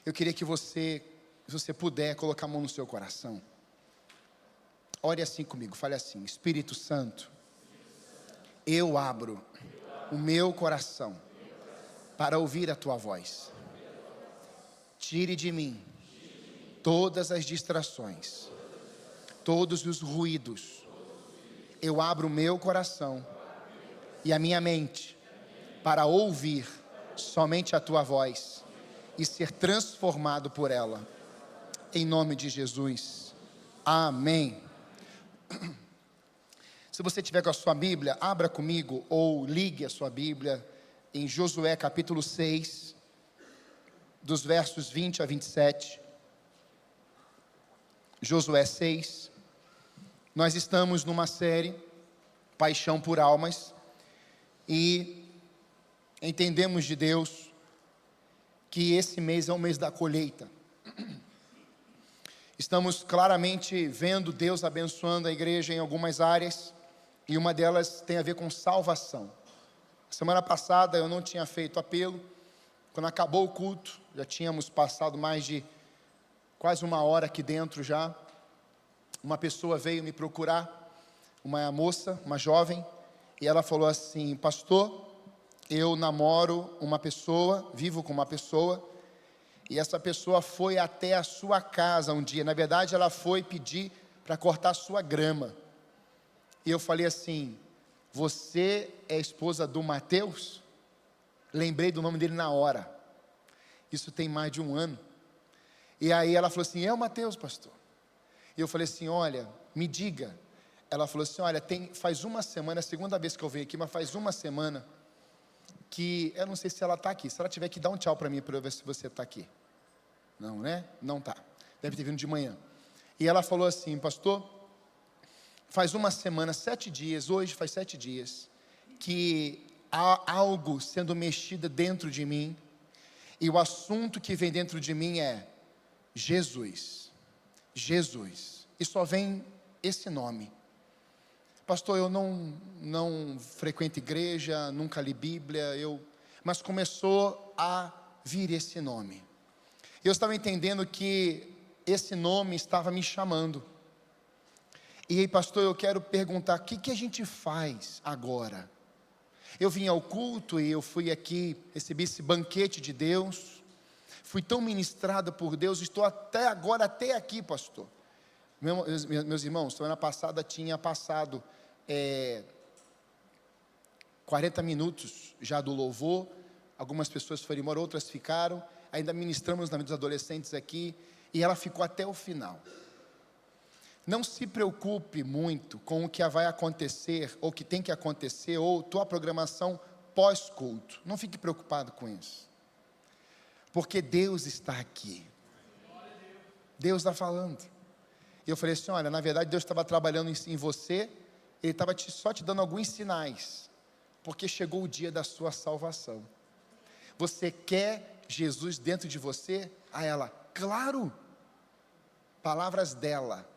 Eu queria que você, se você puder, colocar a mão no seu coração. Ore assim comigo, fale assim: Espírito Santo, eu abro o meu coração para ouvir a tua voz. Tire de mim todas as distrações, todos os ruídos. Eu abro o meu coração e a minha mente para ouvir somente a tua voz e ser transformado por ela. Em nome de Jesus. Amém. Se você tiver com a sua Bíblia, abra comigo ou ligue a sua Bíblia em Josué capítulo 6, dos versos 20 a 27. Josué 6. Nós estamos numa série, Paixão por Almas, e entendemos de Deus que esse mês é o mês da colheita. Estamos claramente vendo Deus abençoando a igreja em algumas áreas, e uma delas tem a ver com salvação. Semana passada eu não tinha feito apelo. Quando acabou o culto, já tínhamos passado mais de quase uma hora aqui dentro já. Uma pessoa veio me procurar, uma moça, uma jovem, e ela falou assim: pastor, eu namoro uma pessoa, vivo com uma pessoa, e essa pessoa foi até a sua casa um dia. Na verdade, ela foi pedir para cortar a sua grama. E eu falei assim: você é esposa do Mateus? Lembrei do nome dele na hora. Isso tem mais de um ano. E aí ela falou assim: é o Mateus, pastor. E eu falei assim: olha, me diga. Ela falou assim: olha, faz uma semana, é a segunda vez que eu venho aqui, mas faz uma semana que, eu não sei se ela está aqui. Se ela tiver que dar um tchau para mim, para eu ver se você está aqui. Não, né? Não está. Deve ter vindo de manhã. E ela falou assim: pastor, faz uma semana, 7 dias, hoje faz 7 dias, que há algo sendo mexido dentro de mim, e o assunto que vem dentro de mim é Jesus. Jesus. E só vem esse nome. Pastor, eu não frequento igreja, nunca li Bíblia, mas começou a vir esse nome. Eu estava entendendo que esse nome estava me chamando. E aí, pastor, eu quero perguntar: o que a gente faz agora? Eu vim ao culto e eu fui aqui, recebi esse banquete de Deus, fui tão ministrado por Deus, estou até agora, até aqui, pastor. Meus irmãos, semana passada tinha passado 40 minutos já do louvor, algumas pessoas foram embora, outras ficaram, ainda ministramos na vida dos adolescentes aqui, e ela ficou até o final. Não se preocupe muito com o que vai acontecer, ou que tem que acontecer, ou tua programação pós-culto. Não fique preocupado com isso. Porque Deus está aqui. Deus está falando. E eu falei assim: olha, na verdade Deus estava trabalhando em você, Ele estava só te dando alguns sinais, porque chegou o dia da sua salvação. Você quer Jesus dentro de você? A ela: claro. Palavras dela.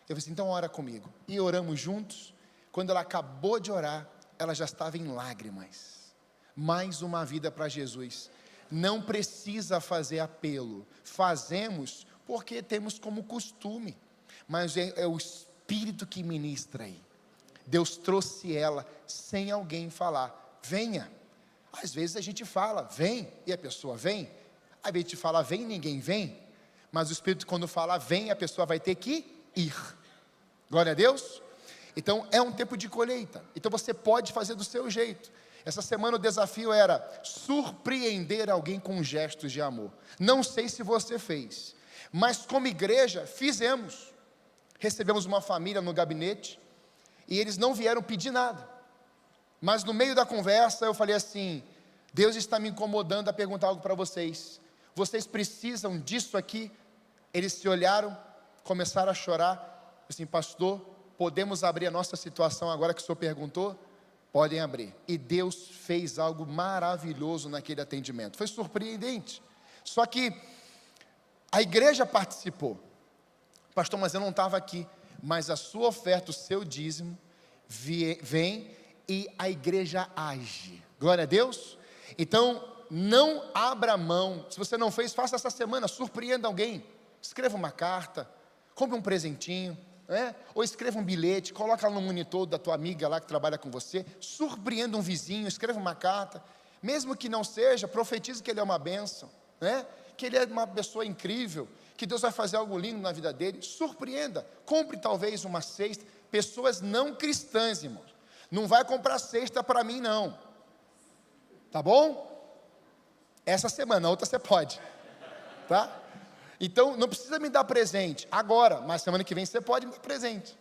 Eu falei assim: então ora comigo. E oramos juntos. Quando ela acabou de orar, ela já estava em lágrimas. Mais uma vida para Jesus. Não precisa fazer apelo. Fazemos porque temos como costume. Mas é o Espírito que ministra aí. Deus trouxe ela sem alguém falar: venha. Às vezes a gente fala: vem, e a pessoa vem. Às vezes a gente fala: vem, e ninguém vem. Mas o Espírito, quando fala vem, a pessoa vai ter que ir. Glória a Deus. Então é um tempo de colheita. Então você pode fazer do seu jeito. Essa semana o desafio era surpreender alguém com gestos de amor. Não sei se você fez, mas como igreja fizemos. Recebemos uma família no gabinete e eles não vieram pedir nada, mas no meio da conversa eu falei assim: Deus está me incomodando a perguntar algo para vocês. Vocês precisam disso aqui? Eles se olharam, começaram a chorar. Assim: pastor, podemos abrir a nossa situação agora que o senhor perguntou? Podem abrir. E Deus fez algo maravilhoso naquele atendimento. Foi surpreendente. Só que a igreja participou. Pastor, mas eu não estava aqui. Mas a sua oferta, o seu dízimo, vem e a igreja age. Glória a Deus. Então, não abra mão. Se você não fez, faça essa semana, surpreenda alguém. Escreva uma carta, compre um presentinho, ou escreva um bilhete, coloca no monitor da tua amiga lá que trabalha com você, surpreenda um vizinho, escreva uma carta, mesmo que não seja, profetize que ele é uma bênção, que ele é uma pessoa incrível, que Deus vai fazer algo lindo na vida dele. Surpreenda, compre talvez uma cesta. Pessoas não cristãs, irmãos, não vai comprar cesta para mim não, tá bom? Essa semana, a outra você pode, tá? Então, não precisa me dar presente agora, mas semana que vem você pode me dar presente.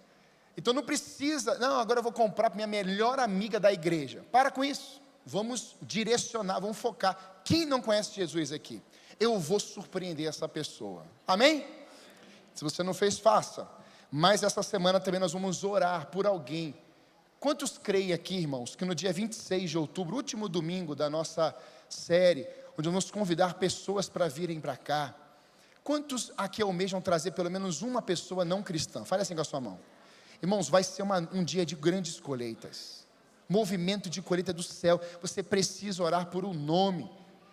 Então, não precisa, não, agora eu vou comprar para minha melhor amiga da igreja. Para com isso, vamos direcionar, vamos focar. Quem não conhece Jesus aqui? Eu vou surpreender essa pessoa, amém? Se você não fez, faça. Mas essa semana também nós vamos orar por alguém. Quantos creem aqui, irmãos, que no dia 26 de outubro, último domingo da nossa série, onde vamos convidar pessoas para virem para cá, quantos aqui almejam trazer pelo menos uma pessoa não cristã? Fale assim com a sua mão. Irmãos, vai ser um dia de grandes colheitas, movimento de colheita do céu. Você precisa orar por um nome.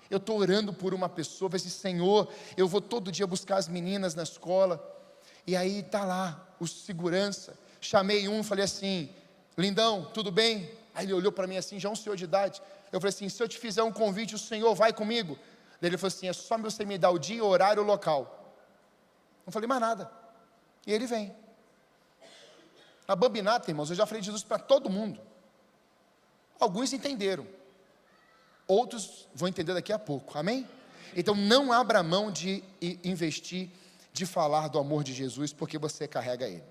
Eu estou orando por uma pessoa, vai dizer, Senhor, eu vou todo dia buscar as meninas na escola, e aí está lá, o segurança, chamei um, falei assim, lindão, tudo bem? Aí ele olhou para mim assim, já um senhor de idade, eu falei assim, se eu te fizer um convite, o senhor vai comigo? Daí ele falou assim, é só você me dar o dia, o horário, o local. Não falei mais nada, e ele vem. A Bambinata, irmãos, eu já falei de Jesus para todo mundo, alguns entenderam, outros vão entender daqui a pouco, amém? Então não abra mão de investir, de falar do amor de Jesus, porque você carrega ele.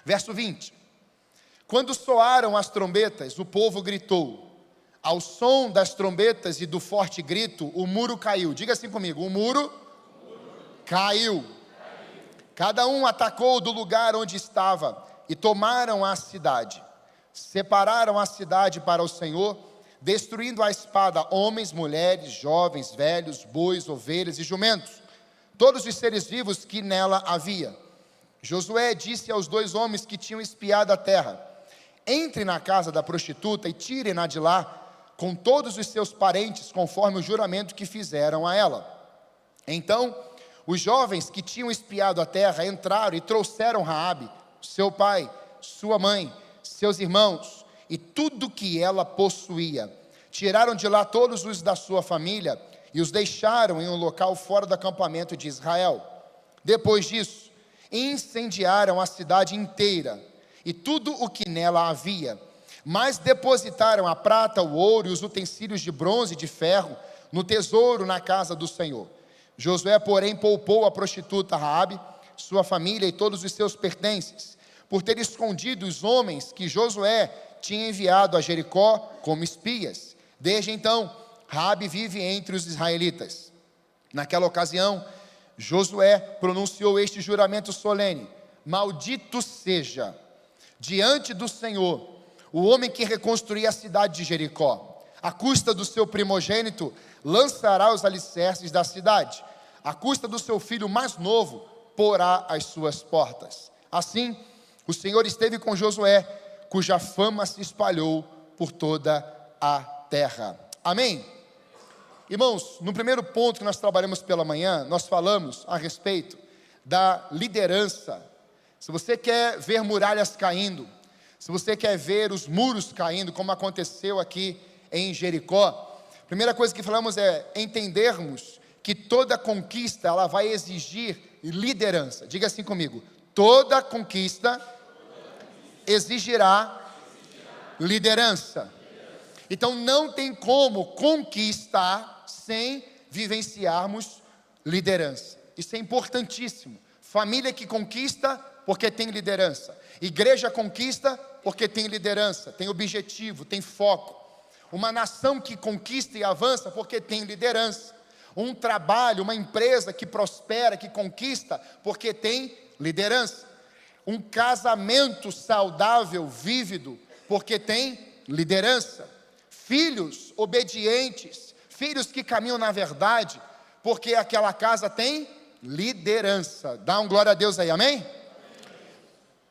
Verso 20, quando soaram as trombetas, o povo gritou, ao som das trombetas e do forte grito, o muro caiu. Diga assim comigo, o muro caiu. Cada um atacou do lugar onde estava e tomaram a cidade. Separaram a cidade para o Senhor, destruindo a espada homens, mulheres, jovens, velhos, bois, ovelhas e jumentos, todos os seres vivos que nela havia. Josué disse aos 2 homens que tinham espiado a terra, entrem na casa da prostituta e tirem-na de lá, com todos os seus parentes, conforme o juramento que fizeram a ela. Então, os jovens que tinham espiado a terra entraram e trouxeram Raabe, seu pai, sua mãe, seus irmãos e tudo que ela possuía. Tiraram de lá todos os da sua família e os deixaram em um local fora do acampamento de Israel. Depois disso, incendiaram a cidade inteira e tudo o que nela havia, mas depositaram a prata, o ouro e os utensílios de bronze e de ferro no tesouro na casa do Senhor. Josué, porém, poupou a prostituta Raabe, sua família e todos os seus pertences, por ter escondido os homens que Josué tinha enviado a Jericó como espias. Desde então, Raabe vive entre os israelitas. Naquela ocasião, Josué pronunciou este juramento solene: maldito seja, diante do Senhor, o homem que reconstruir a cidade de Jericó. À custa do seu primogênito, lançará os alicerces da cidade. À custa do seu filho mais novo, porá as suas portas. Assim, o Senhor esteve com Josué, cuja fama se espalhou por toda a terra. Amém? Irmãos, no primeiro ponto que nós trabalhamos pela manhã, nós falamos a respeito da liderança. Se você quer ver muralhas caindo, se você quer ver os muros caindo, como aconteceu aqui em Jericó, a primeira coisa que falamos é entendermos que toda conquista, ela vai exigir liderança. Diga assim comigo, toda conquista exigirá liderança. Então não tem como conquistar sem vivenciarmos liderança. Isso é importantíssimo. Família que conquista porque tem liderança. Igreja conquista porque tem liderança, tem objetivo, tem foco. Uma nação que conquista e avança porque tem liderança. Um trabalho, uma empresa que prospera, que conquista porque tem liderança. Um casamento saudável, vívido, porque tem liderança. Filhos obedientes, filhos que caminham na verdade, porque aquela casa tem liderança. Dá um glória a Deus aí, amém?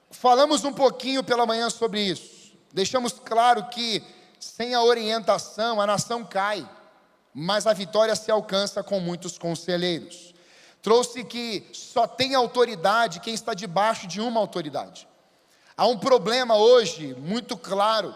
Falamos um pouquinho pela manhã sobre isso. Deixamos claro que sem a orientação a nação cai. mas a vitória se alcança com muitos conselheiros. Trouxe que só tem autoridade quem está debaixo de uma autoridade. Há um problema hoje muito claro: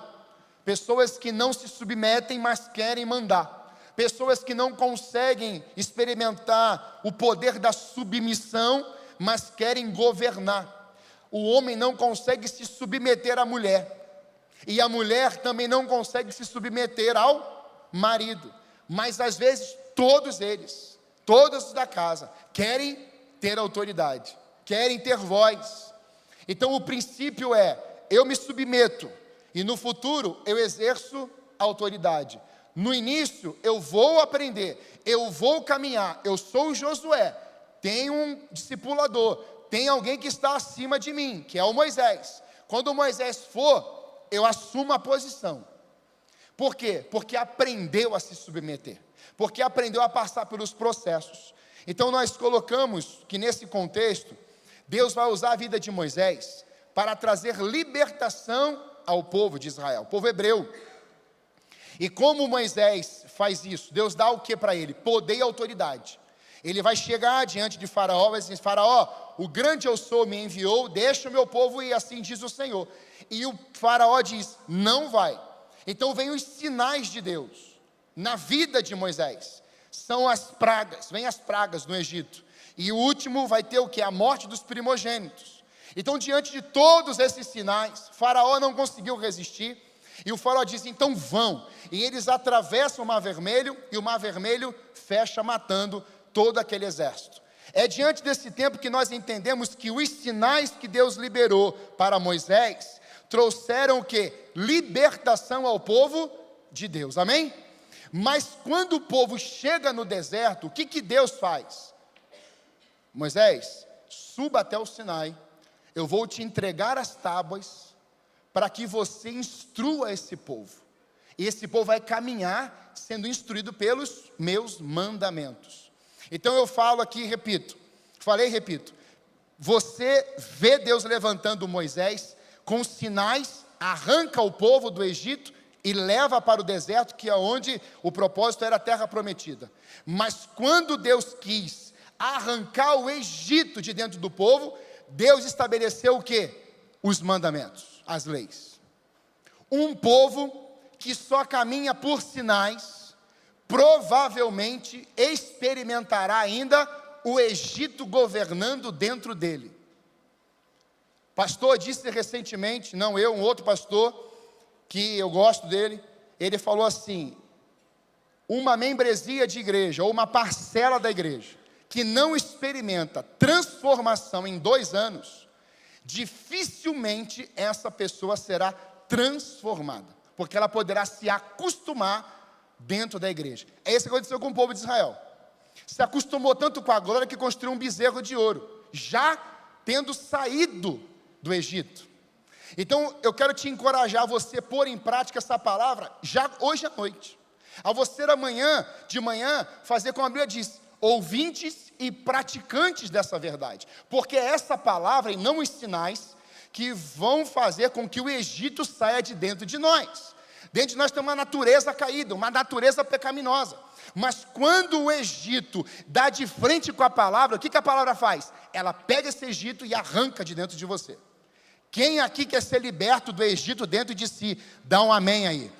pessoas que não se submetem, mas querem mandar. Pessoas que não conseguem experimentar o poder da submissão, mas querem governar. O homem não consegue se submeter à mulher, e a mulher também não consegue se submeter ao marido. Mas às vezes todos eles, todos da casa, querem ter autoridade, querem ter voz. Então o princípio é: eu me submeto, e no futuro eu exerço autoridade. No início eu vou aprender, eu vou caminhar, eu sou o Josué, tem um discipulador, tem alguém que está acima de mim, que é o Moisés. Quando o Moisés for, eu assumo a posição. Por quê? Porque aprendeu a se submeter, porque aprendeu a passar pelos processos. Então nós colocamos que nesse contexto, Deus vai usar a vida de Moisés para trazer libertação ao povo de Israel, o povo hebreu. E como Moisés faz isso? Deus dá o que para ele? Poder e autoridade. Ele vai chegar diante de Faraó, vai dizer: Faraó, o grande eu sou me enviou, deixa o meu povo ir, assim diz o Senhor. E o Faraó diz: não vai. Então vem os sinais de Deus na vida de Moisés. São as pragas, vem as pragas no Egito. E o último vai ter o que? A morte dos primogênitos. Então, diante de todos esses sinais, Faraó não conseguiu resistir. E o Faraó diz: então vão. E eles atravessam o Mar Vermelho, e o Mar Vermelho fecha, matando todo aquele exército. É diante desse tempo que nós entendemos que os sinais que Deus liberou para Moisés trouxeram o quê? Libertação ao povo de Deus, amém? Mas quando o povo chega no deserto, o que Deus faz? Moisés, suba até o Sinai, eu vou te entregar as tábuas, para que você instrua esse povo, e esse povo vai caminhar sendo instruído pelos meus mandamentos. Então eu falo aqui, repito, você vê Deus levantando Moisés com sinais, arranca o povo do Egito e leva para o deserto, que é onde o propósito era a terra prometida. Mas quando Deus quis arrancar o Egito de dentro do povo, Deus estabeleceu o quê? Os mandamentos, as leis. Um povo que só caminha por sinais, provavelmente experimentará ainda o Egito governando dentro dele. Pastor disse recentemente, não eu, um outro pastor, que eu gosto dele, ele falou assim: uma membresia de igreja, ou uma parcela da igreja, que não experimenta transformação em 2 anos, dificilmente essa pessoa será transformada, porque ela poderá se acostumar dentro da igreja. É isso que aconteceu com o povo de Israel. Se acostumou tanto com a glória que construiu um bezerro de ouro, já tendo saído do Egito. Então eu quero te encorajar a você pôr em prática essa palavra já hoje à noite. A você amanhã, de manhã, fazer como a Bíblia diz: ouvintes e praticantes dessa verdade. Porque é essa palavra e não os sinais que vão fazer com que o Egito saia de dentro de nós. Dentro de nós tem uma natureza caída, uma natureza pecaminosa. Mas quando o Egito dá de frente com a palavra, o que a palavra faz? Ela pega esse Egito e arranca de dentro de você. Quem aqui quer ser liberto do Egito dentro de si? Dá um amém aí.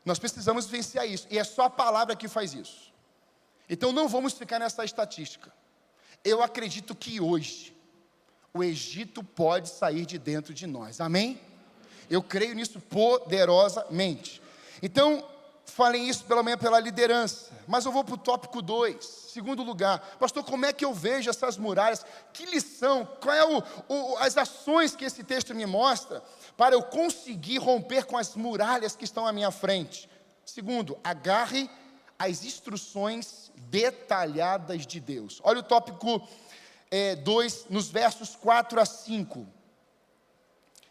Nós precisamos vivenciar isso, e é só a palavra que faz isso. Então não vamos ficar nessa estatística. Eu acredito que hoje o Egito pode sair de dentro de nós, amém? Eu creio nisso poderosamente. Então, falem isso pela manhã pela liderança, mas eu vou para o tópico 2, segundo lugar. Pastor, como é que eu vejo essas muralhas? Que lição, qual é as ações que esse texto me mostra para eu conseguir romper com as muralhas que estão à minha frente? Segundo, agarre as instruções detalhadas de Deus. Olha o tópico 2, nos versos 4 a 5.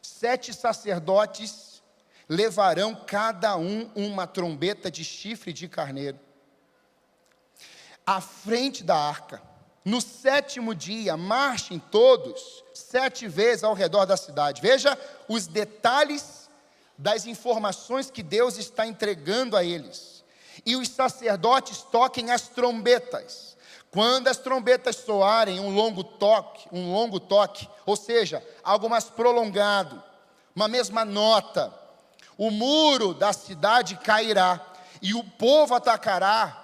7 sacerdotes levarão cada um uma trombeta de chifre de carneiro à frente da arca. No 7º dia, marchem todos 7 vezes ao redor da cidade. Veja os detalhes das informações que Deus está entregando a eles. e os sacerdotes toquem as trombetas. Quando as trombetas soarem um longo toque, ou seja, algo mais prolongado, uma mesma nota, o muro da cidade cairá, e o povo atacará,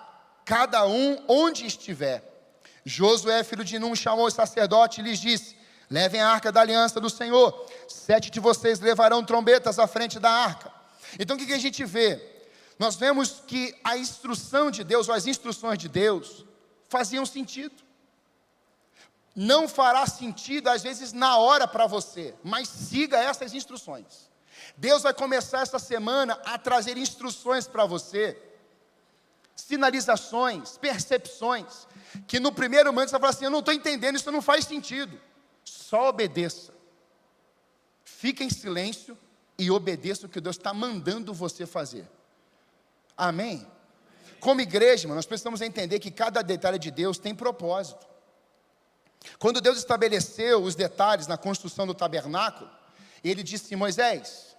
cada um onde estiver. Josué, filho de Num, chamou os sacerdotes e lhes disse: levem a arca da aliança do Senhor, 7 de vocês levarão trombetas à frente da arca. Então o que a gente vê? Nós vemos que a instrução de Deus, ou as instruções de Deus, faziam sentido. Não fará sentido às vezes na hora para você, mas siga essas instruções. Deus vai começar essa semana a trazer instruções para você, sinalizações, percepções, que no primeiro momento você vai falar assim: eu não estou entendendo, isso não faz sentido. Só obedeça, fique em silêncio e obedeça o que Deus está mandando você fazer. Amém? Como igreja, nós precisamos entender que cada detalhe de Deus tem propósito. Quando Deus estabeleceu os detalhes na construção do tabernáculo, Ele disse: Moisés,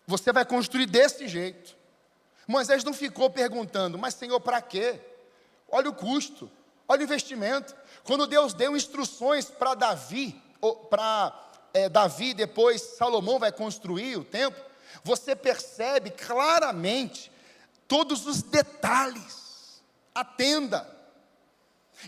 você vai construir desse jeito. Moisés não ficou perguntando: mas Senhor, para quê? Olha o custo, olha o investimento. Quando Deus deu instruções para Davi, Davi, depois Salomão vai construir o templo, você percebe claramente todos os detalhes, atenda.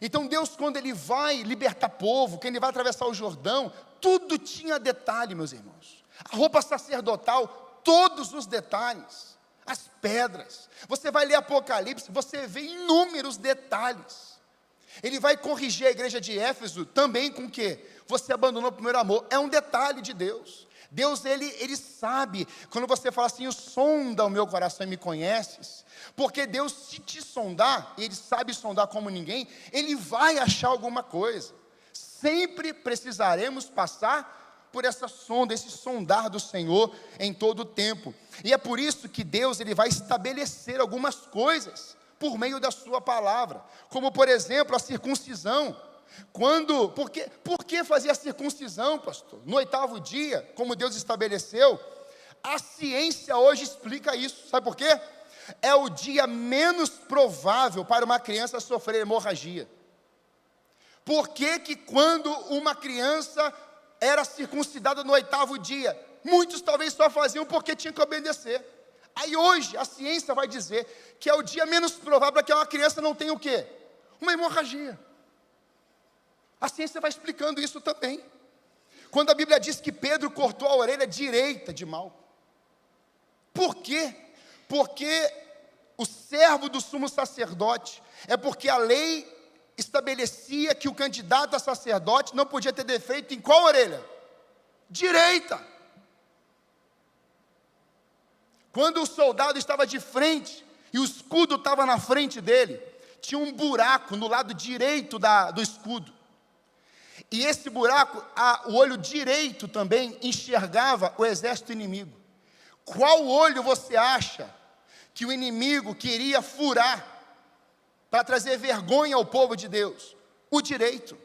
Então Deus, quando Ele vai libertar povo, quando Ele vai atravessar o Jordão, tudo tinha detalhe, meus irmãos. A roupa sacerdotal, todos os detalhes, as pedras. Você vai ler Apocalipse, você vê inúmeros detalhes. Ele vai corrigir a igreja de Éfeso também com o quê? Você abandonou o primeiro amor. É um detalhe de Deus. Deus, Ele sabe, quando você fala assim: sonda o meu coração e me conheces, porque Deus, se te sondar, Ele sabe sondar como ninguém, Ele vai achar alguma coisa. Sempre precisaremos passar por essa sonda, esse sondar do Senhor em todo o tempo. E é por isso que Deus, Ele vai estabelecer algumas coisas por meio da sua palavra, como por exemplo a circuncisão. Por que fazer a circuncisão, pastor? No 8º dia, como Deus estabeleceu? A ciência hoje explica isso. Sabe por quê? É o dia menos provável para uma criança sofrer hemorragia. Por que quando uma criança era circuncidada no 8º dia, muitos talvez só faziam porque tinham que obedecer? Aí hoje a ciência vai dizer que é o dia menos provável para que uma criança não tenha o quê? Uma hemorragia. A ciência vai explicando isso também. Quando a Bíblia diz que Pedro cortou a orelha direita de Malco. Por quê? Porque o servo do sumo sacerdote, é porque a lei estabelecia que o candidato a sacerdote não podia ter defeito em qual orelha? Direita. Quando o soldado estava de frente e o escudo estava na frente dele, tinha um buraco no lado direito do escudo. E esse buraco, o olho direito também enxergava o exército inimigo. Qual olho você acha que o inimigo queria furar para trazer vergonha ao povo de Deus? O direito.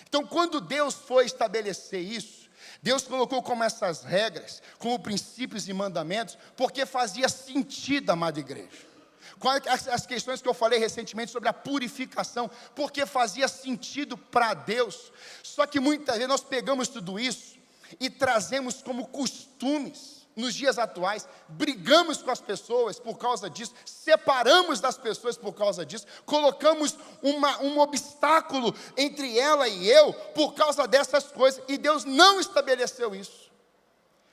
Então, quando Deus foi estabelecer isso, Deus colocou como essas regras, como princípios e mandamentos, porque fazia sentido, amada igreja. Com as questões que eu falei recentemente sobre a purificação, porque fazia sentido para Deus. Só que muitas vezes nós pegamos tudo isso e trazemos como costumes nos dias atuais, brigamos com as pessoas por causa disso, separamos das pessoas por causa disso, colocamos um obstáculo entre ela e eu por causa dessas coisas, e Deus não estabeleceu isso,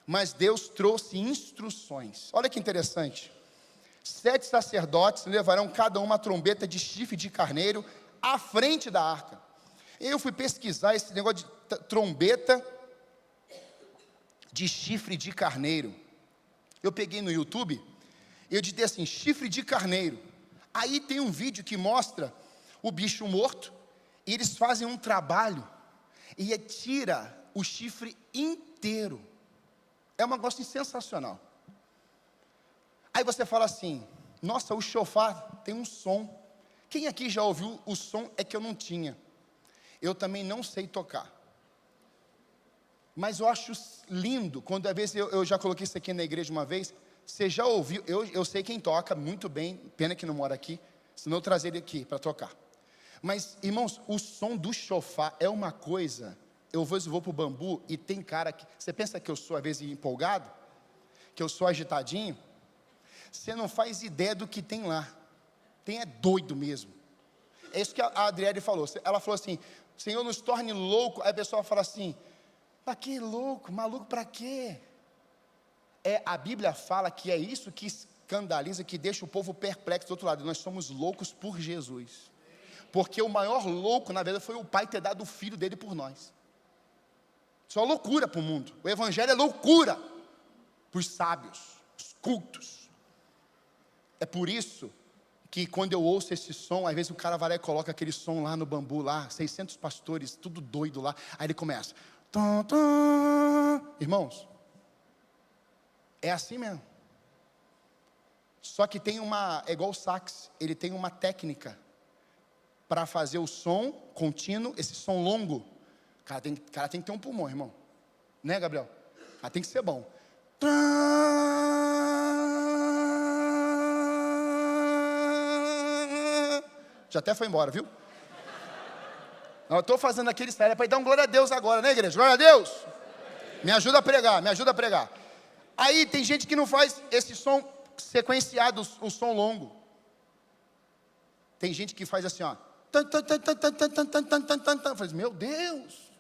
mas Deus trouxe instruções. Olha que interessante: 7 sacerdotes levarão cada uma trombeta de chifre de carneiro à frente da arca. Eu fui pesquisar esse negócio de trombeta de chifre de carneiro. Eu peguei no YouTube, eu digitei assim: chifre de carneiro. Aí tem um vídeo que mostra o bicho morto, e eles fazem um trabalho, e tira o chifre inteiro. É um negócio sensacional. Aí você fala assim: nossa, o shofar tem um som. Quem aqui já ouviu o som? É que eu não tinha. Eu também não sei tocar. Mas eu acho lindo, quando às vezes eu já coloquei isso aqui na igreja uma vez, Você já ouviu? Eu sei quem toca muito bem, pena que não mora aqui, senão eu trazer ele aqui para tocar. Mas, irmãos, o som do chofar é uma coisa. Eu vou para o bambu e tem cara que... Você pensa que eu sou, às vezes, empolgado? Que eu sou agitadinho? Você não faz ideia do que tem lá. Tem é doido mesmo. É isso que a Adriele falou. Ela falou assim, Senhor, nos torne louco. Aí a pessoa fala assim, para que louco? Maluco para quê? A Bíblia fala que é isso que escandaliza, que deixa o povo perplexo do outro lado. Nós somos loucos por Jesus. Porque o maior louco, na verdade, foi o Pai ter dado o Filho dele por nós. Isso é uma loucura para o mundo. O Evangelho é loucura para os sábios, os cultos. É por isso que quando eu ouço esse som, às vezes o cara vai lá e coloca aquele som lá no bambu, lá, 600 pastores, tudo doido lá. Aí ele começa. Tum, tum. Irmãos, é assim mesmo. Só que tem é igual o sax, ele tem uma técnica para fazer o som contínuo, esse som longo. O cara tem que ter um pulmão, irmão. Né, Gabriel? O cara tem que ser bom. Já até foi embora, viu? Eu estou fazendo aquele style para dar um glória a Deus agora, né, igreja? Glória a Deus! Me ajuda a pregar, me ajuda a pregar. Aí tem gente que não faz esse som sequenciado, o som longo. Tem gente que faz assim, ó. Eu falei, meu Deus,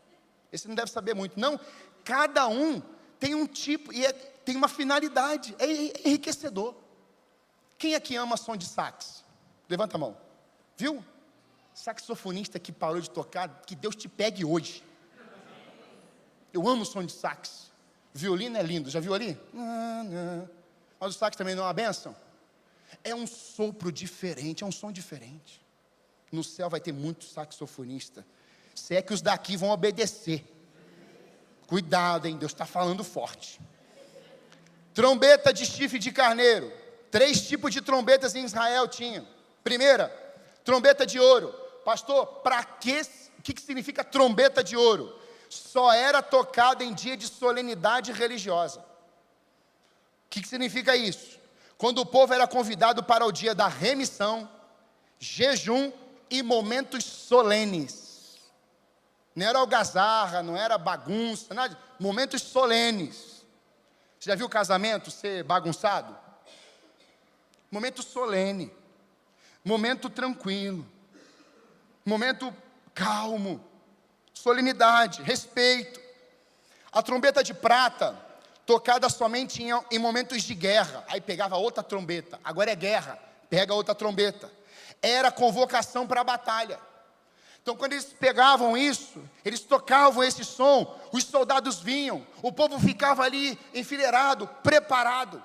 esse não deve saber muito. Não, cada um tem um tipo e tem uma finalidade, é enriquecedor. Quem aqui ama som de sax? Levanta a mão. Viu? Saxofonista que parou de tocar, que Deus te pegue hoje. Eu amo som de sax. Violino é lindo, já viu ali? Mas o sax também não é uma bênção? É um sopro diferente, é um som diferente. No céu vai ter muito saxofonista. Se é que os daqui vão obedecer. Cuidado, hein? Deus está falando forte. Trombeta de chifre de carneiro. 3 tipos de trombetas em Israel tinham. Primeira, trombeta de ouro. Pastor, para quê? O que significa trombeta de ouro? Só era tocada em dia de solenidade religiosa. O que significa isso? Quando o povo era convidado para o dia da remissão, jejum e momentos solenes. Não era algazarra, não era bagunça, nada. Momentos solenes. Você já viu o casamento ser bagunçado? Momento solene. Momento tranquilo. Momento calmo. Solenidade, respeito. A trombeta de prata, tocada somente em momentos de guerra. Aí pegava outra trombeta. Agora é guerra, pega outra trombeta. Era convocação para a batalha. Então quando eles pegavam isso, eles tocavam esse som, os soldados vinham, o povo ficava ali enfileirado, preparado.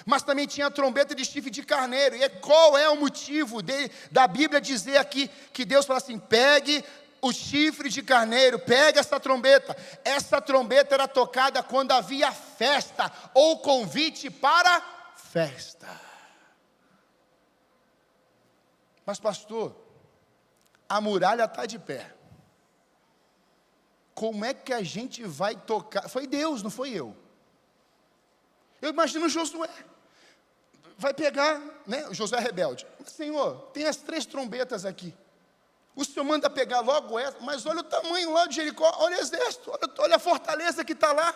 Mas também tinha a trombeta de chifre de carneiro. E qual é o motivo da Bíblia dizer aqui que Deus fala assim, pegue o chifre de carneiro, pega essa trombeta. Essa trombeta era tocada quando havia festa ou convite para festa. Mas pastor, a muralha está de pé. Como é que a gente vai tocar? Foi Deus, não foi eu. Eu imagino Josué. Vai pegar, né? O Josué rebelde. Senhor, tem as 3 trombetas aqui. O Senhor manda pegar logo essa, mas olha o tamanho lá de Jericó, olha o exército, olha a fortaleza que está lá.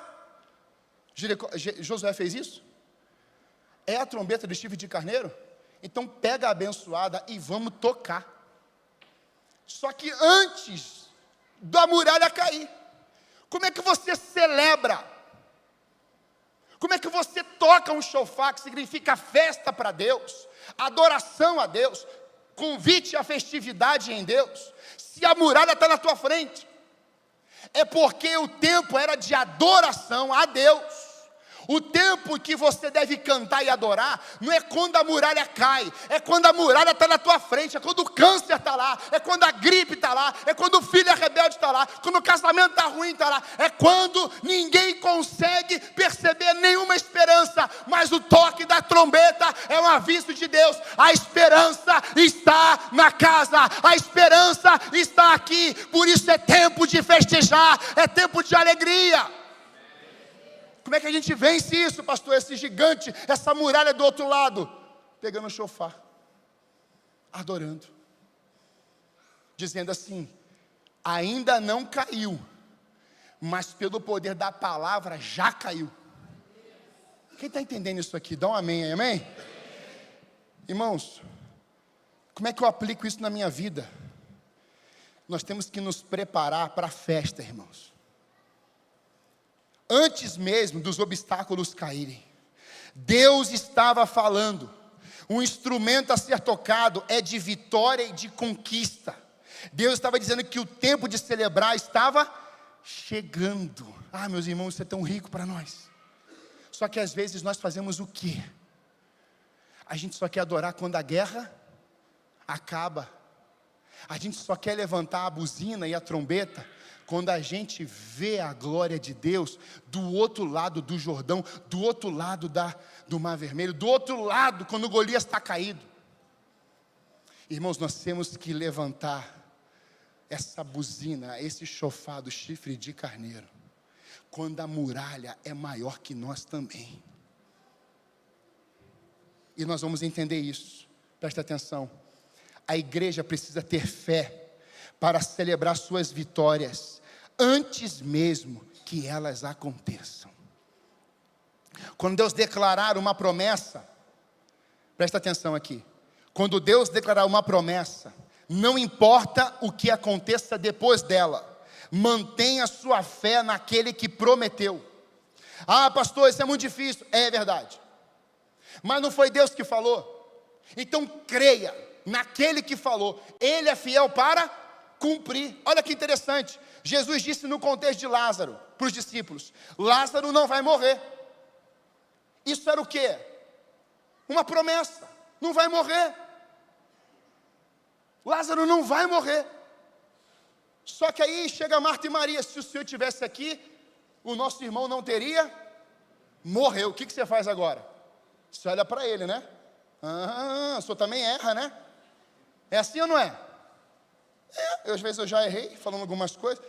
Josué fez isso? É a trombeta de chifre de carneiro? Então pega a abençoada e vamos tocar. Só que antes da muralha cair, como é que você celebra? Como é que você toca um shofar, que significa festa para Deus, adoração a Deus, convite à festividade em Deus, se a muralha está na tua frente? É porque o tempo era de adoração a Deus. O tempo que você deve cantar e adorar, não é quando a muralha cai, é quando a muralha está na tua frente, é quando o câncer está lá, é quando a gripe está lá, é quando o filho é rebelde está lá, quando o casamento está ruim está lá, é quando ninguém consegue perceber nenhuma esperança, mas o toque da trombeta é um aviso de Deus, a esperança está na casa, a esperança está aqui, por isso é tempo de festejar, é tempo de alegria. Como Como é que a gente vence isso, pastor? Esse gigante, essa muralha do outro lado. Pegando o chofar, adorando, dizendo assim: ainda não caiu, mas pelo poder da palavra já caiu. Quem está entendendo isso aqui? Dá um amém aí, amém? Irmãos, como é que eu aplico isso na minha vida? Nós temos que nos preparar para a festa, irmãos. Antes mesmo dos obstáculos caírem, Deus estava falando. Um instrumento a ser tocado é de vitória e de conquista. Deus estava dizendo que o tempo de celebrar estava chegando. Ah, meus irmãos, isso é tão rico para nós. Só que às vezes nós fazemos o quê? A gente só quer adorar quando a guerra acaba. A gente só quer levantar a buzina e a trombeta quando a gente vê a glória de Deus do outro lado do Jordão, do outro lado do Mar Vermelho, do outro lado quando Golias está caído. Irmãos, nós temos que levantar essa buzina, esse chofar do chifre de carneiro, quando a muralha é maior que nós também. E nós vamos entender isso, presta atenção. A igreja precisa ter fé para celebrar suas vitórias, antes mesmo que elas aconteçam. Quando Deus declarar uma promessa, presta atenção aqui, quando Deus declarar uma promessa, não importa o que aconteça depois dela, mantenha sua fé naquele que prometeu. Ah, pastor, isso é muito difícil. É verdade, mas não foi Deus que falou? Então creia naquele que falou. Ele é fiel para cumprir. Olha que interessante, Jesus disse no contexto de Lázaro para os discípulos: Lázaro não vai morrer. Isso era o quê? Uma promessa. Não vai morrer. Lázaro não vai morrer. Só que aí chega Marta e Maria: se o Senhor estivesse aqui, o nosso irmão não teria morreu. O que você faz agora? Você olha para ele, né? O senhor também erra, né? É assim ou não é? Às vezes eu já errei, falando algumas coisas.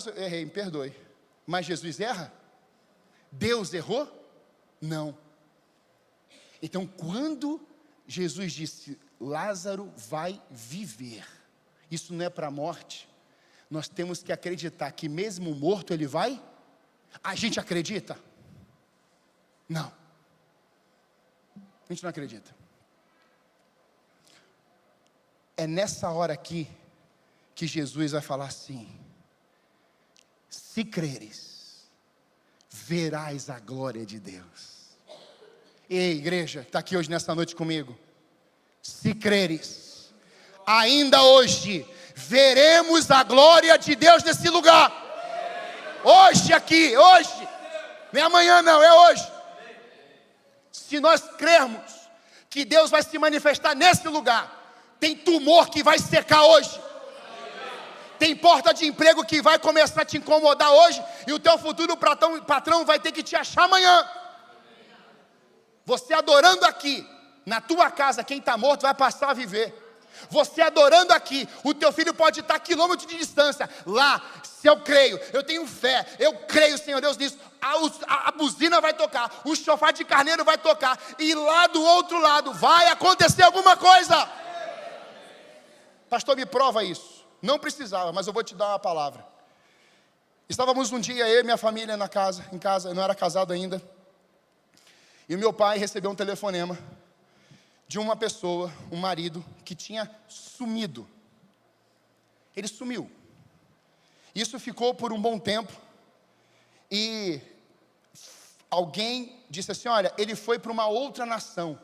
Eu errei, me perdoe. Mas Jesus erra? Deus errou? Não. Então, quando Jesus disse: Lázaro vai viver, isso não é para a morte. Nós temos que acreditar que mesmo morto ele vai. A gente acredita? Não. A gente não acredita. É nessa hora aqui que Jesus vai falar assim: se creres, verás a glória de Deus. Ei, igreja, está aqui hoje nessa noite comigo. Se creres, ainda hoje veremos a glória de Deus nesse lugar. Hoje aqui, hoje. Não é amanhã não, é hoje. Se nós crermos que Deus vai se manifestar nesse lugar, tem tumor que vai secar hoje. Tem porta de emprego que vai começar a te incomodar hoje, e o teu futuro patrão vai ter que te achar amanhã. Você adorando aqui, na tua casa, quem está morto vai passar a viver. Você adorando aqui, o teu filho pode estar a quilômetros de distância. Lá, se eu creio, eu tenho fé, eu creio, Senhor Deus, nisso. A buzina vai tocar, o chofar de carneiro vai tocar, e lá do outro lado vai acontecer alguma coisa. Pastor, me prova isso. Não precisava, mas eu vou te dar uma palavra. Estávamos um dia, eu e minha família em casa, eu não era casado ainda. E o meu pai recebeu um telefonema de uma pessoa, um marido, que tinha sumido. Ele sumiu. Isso ficou por um bom tempo. E alguém disse assim: olha, ele foi para uma outra nação.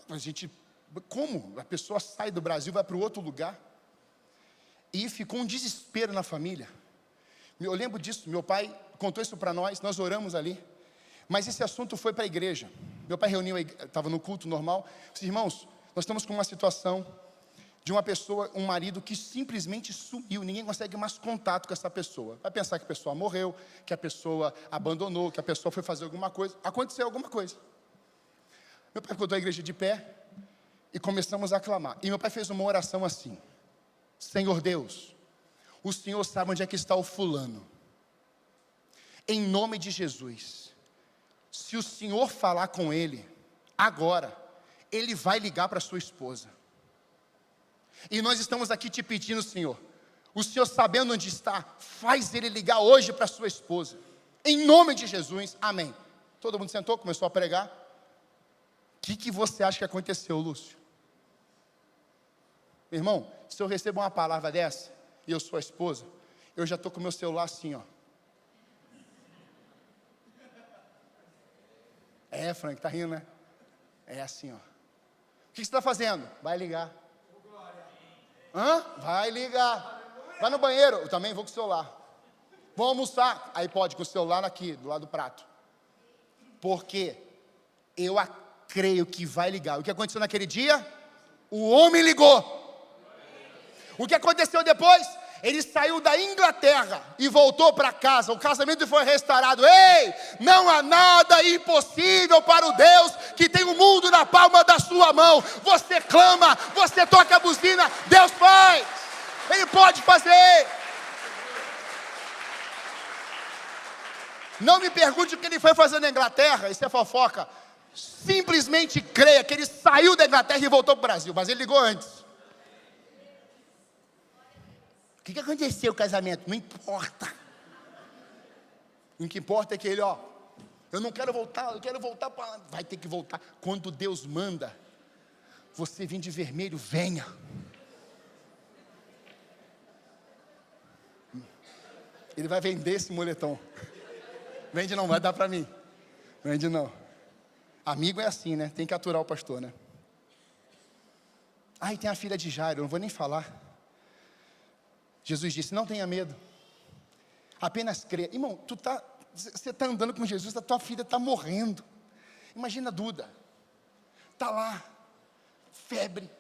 A gente, como? A pessoa sai do Brasil, vai para outro lugar? E ficou um desespero na família. Eu lembro disso, meu pai contou isso para nós oramos ali. Mas esse assunto foi para a igreja. Meu pai reuniu, estava no culto normal. Disse: irmãos, nós estamos com uma situação de uma pessoa, um marido que simplesmente sumiu. Ninguém consegue mais contato com essa pessoa. Vai pensar que a pessoa morreu, que a pessoa abandonou, que a pessoa foi fazer alguma coisa. Aconteceu alguma coisa. Meu pai botou a igreja de pé e começamos a clamar. E meu pai fez uma oração assim: Senhor Deus, o Senhor sabe onde é que está o fulano. em nome de Jesus, se o Senhor falar com ele, agora, ele vai ligar para sua esposa. E nós estamos aqui te pedindo, Senhor, o Senhor sabendo onde está, faz ele ligar hoje para sua esposa. Em nome de Jesus, amém. Todo mundo sentou, começou a pregar. O que você acha que aconteceu, Lúcio? Meu irmão, se eu recebo uma palavra dessa, e eu sou a esposa, eu já estou com o meu celular assim, ó. É, Frank, tá rindo, né? É assim, ó. O que você está fazendo? Vai ligar. Hã? Vai ligar. Vai no banheiro, eu também vou com o celular. Vamos almoçar, aí pode, com o celular aqui, do lado do prato. Porque eu creio que vai ligar. O que aconteceu naquele dia? O homem ligou. O que aconteceu depois? Ele saiu da Inglaterra e voltou para casa. O casamento foi restaurado. Ei, não há nada impossível para o Deus que tem o mundo na palma da sua mão. Você clama, você toca a buzina, Deus faz. Ele pode fazer. Não me pergunte o que ele foi fazer na Inglaterra, isso é fofoca. Simplesmente creia que ele saiu da Inglaterra e voltou para o Brasil, mas ele ligou antes. O que aconteceu com o casamento? Não importa. O que importa é que ele, eu não quero voltar, eu quero voltar para... Vai ter que voltar. Quando Deus manda, você vir de vermelho, venha. Ele vai vender esse moletom. Vende não, vai dar para mim. Vende não. Amigo é assim, né? Tem que aturar o pastor, né? Ai, tem a filha de Jairo, eu não vou nem falar. Jesus disse, não tenha medo. Apenas crê. Irmão, você está andando com Jesus, a tua filha está morrendo. Imagina a Duda. Está lá, febre,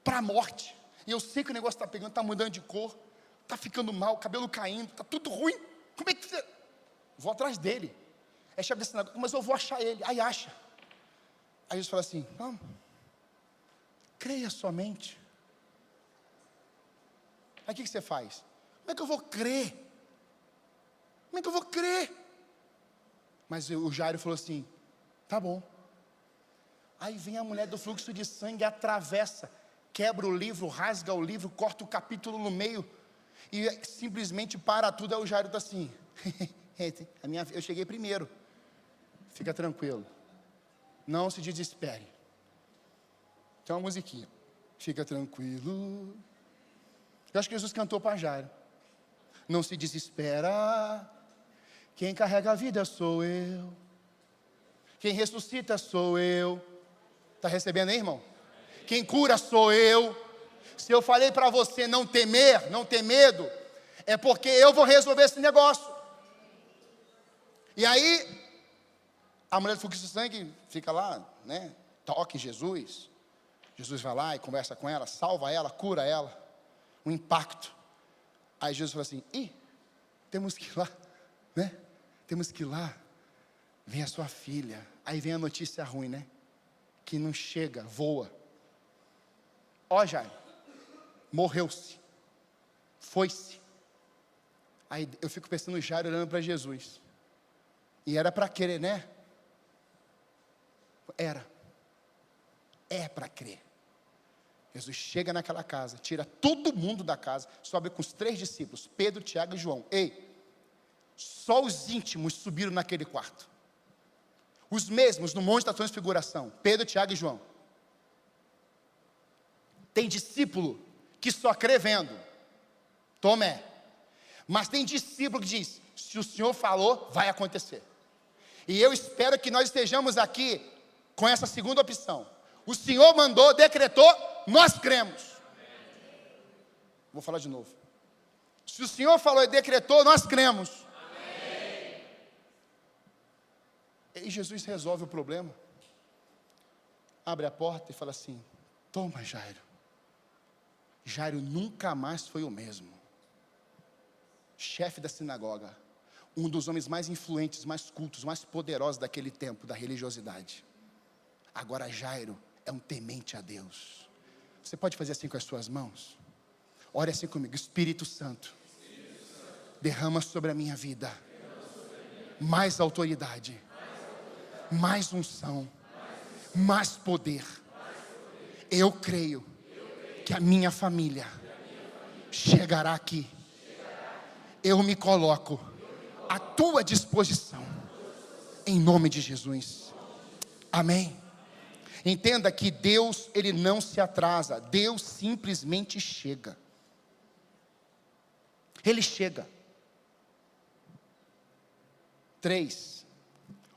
para a morte. E eu sei que o negócio está pegando, está mudando de cor. Está ficando mal, cabelo caindo, está tudo ruim. Como é que você... Vou atrás dele. É chefe da sinagoga, mas eu vou achar ele. Aí acha. Aí Jesus fala assim, não, creia somente. Aí o que você faz? Como é que eu vou crer? Como é que eu vou crer? Mas o Jairo falou assim, tá bom. Aí vem a mulher do fluxo de sangue, atravessa, quebra o livro, rasga o livro, corta o capítulo no meio, e simplesmente para tudo. Aí o Jairo está assim, eu cheguei primeiro, fica tranquilo, não se desespere. Tem uma musiquinha, fica tranquilo. Eu acho que Jesus cantou para Jairo. Não se desespera, quem carrega a vida sou eu, quem ressuscita sou eu. Está recebendo aí, irmão? Quem cura sou eu. Se eu falei para você não temer, não ter medo, é porque eu vou resolver esse negócio. E aí, a mulher do fluxo de sangue fica lá, né? Toca em Jesus. Jesus vai lá e conversa com ela, salva ela, cura ela. Um impacto. Aí Jesus fala assim, temos que ir lá, né? Temos que ir lá. Vem a sua filha. Aí vem a notícia ruim, né? Que não chega, voa. Jairo, morreu-se. Foi-se. Aí eu fico pensando no Jairo olhando para Jesus. E era para crer, né? Era. É para crer. Jesus chega naquela casa, tira todo mundo da casa, sobe com os 3 discípulos, Pedro, Tiago e João. Só os íntimos subiram naquele quarto. Os mesmos no Monte da Transfiguração, Pedro, Tiago e João. Tem discípulo que só crê vendo, Tomé. Mas tem discípulo que diz, se o Senhor falou, vai acontecer. E eu espero que nós estejamos aqui com essa segunda opção. O Senhor mandou, decretou, nós cremos. Vou falar de novo. Se o Senhor falou e decretou, nós cremos. Amém. E Jesus resolve o problema. Abre a porta e fala assim, toma Jairo. Jairo nunca mais foi o mesmo. Chefe da sinagoga. Um dos homens mais influentes, mais cultos, mais poderosos daquele tempo, da religiosidade. Agora Jairo é um temente a Deus. Você pode fazer assim com as suas mãos? Ore assim comigo. Espírito Santo, derrama sobre a minha vida mais autoridade, mais unção, mais poder. Eu creio que a minha família chegará aqui. Eu me coloco à tua disposição, em nome de Jesus. Amém. Entenda que Deus, Ele não se atrasa. Deus simplesmente chega. Ele chega. 3.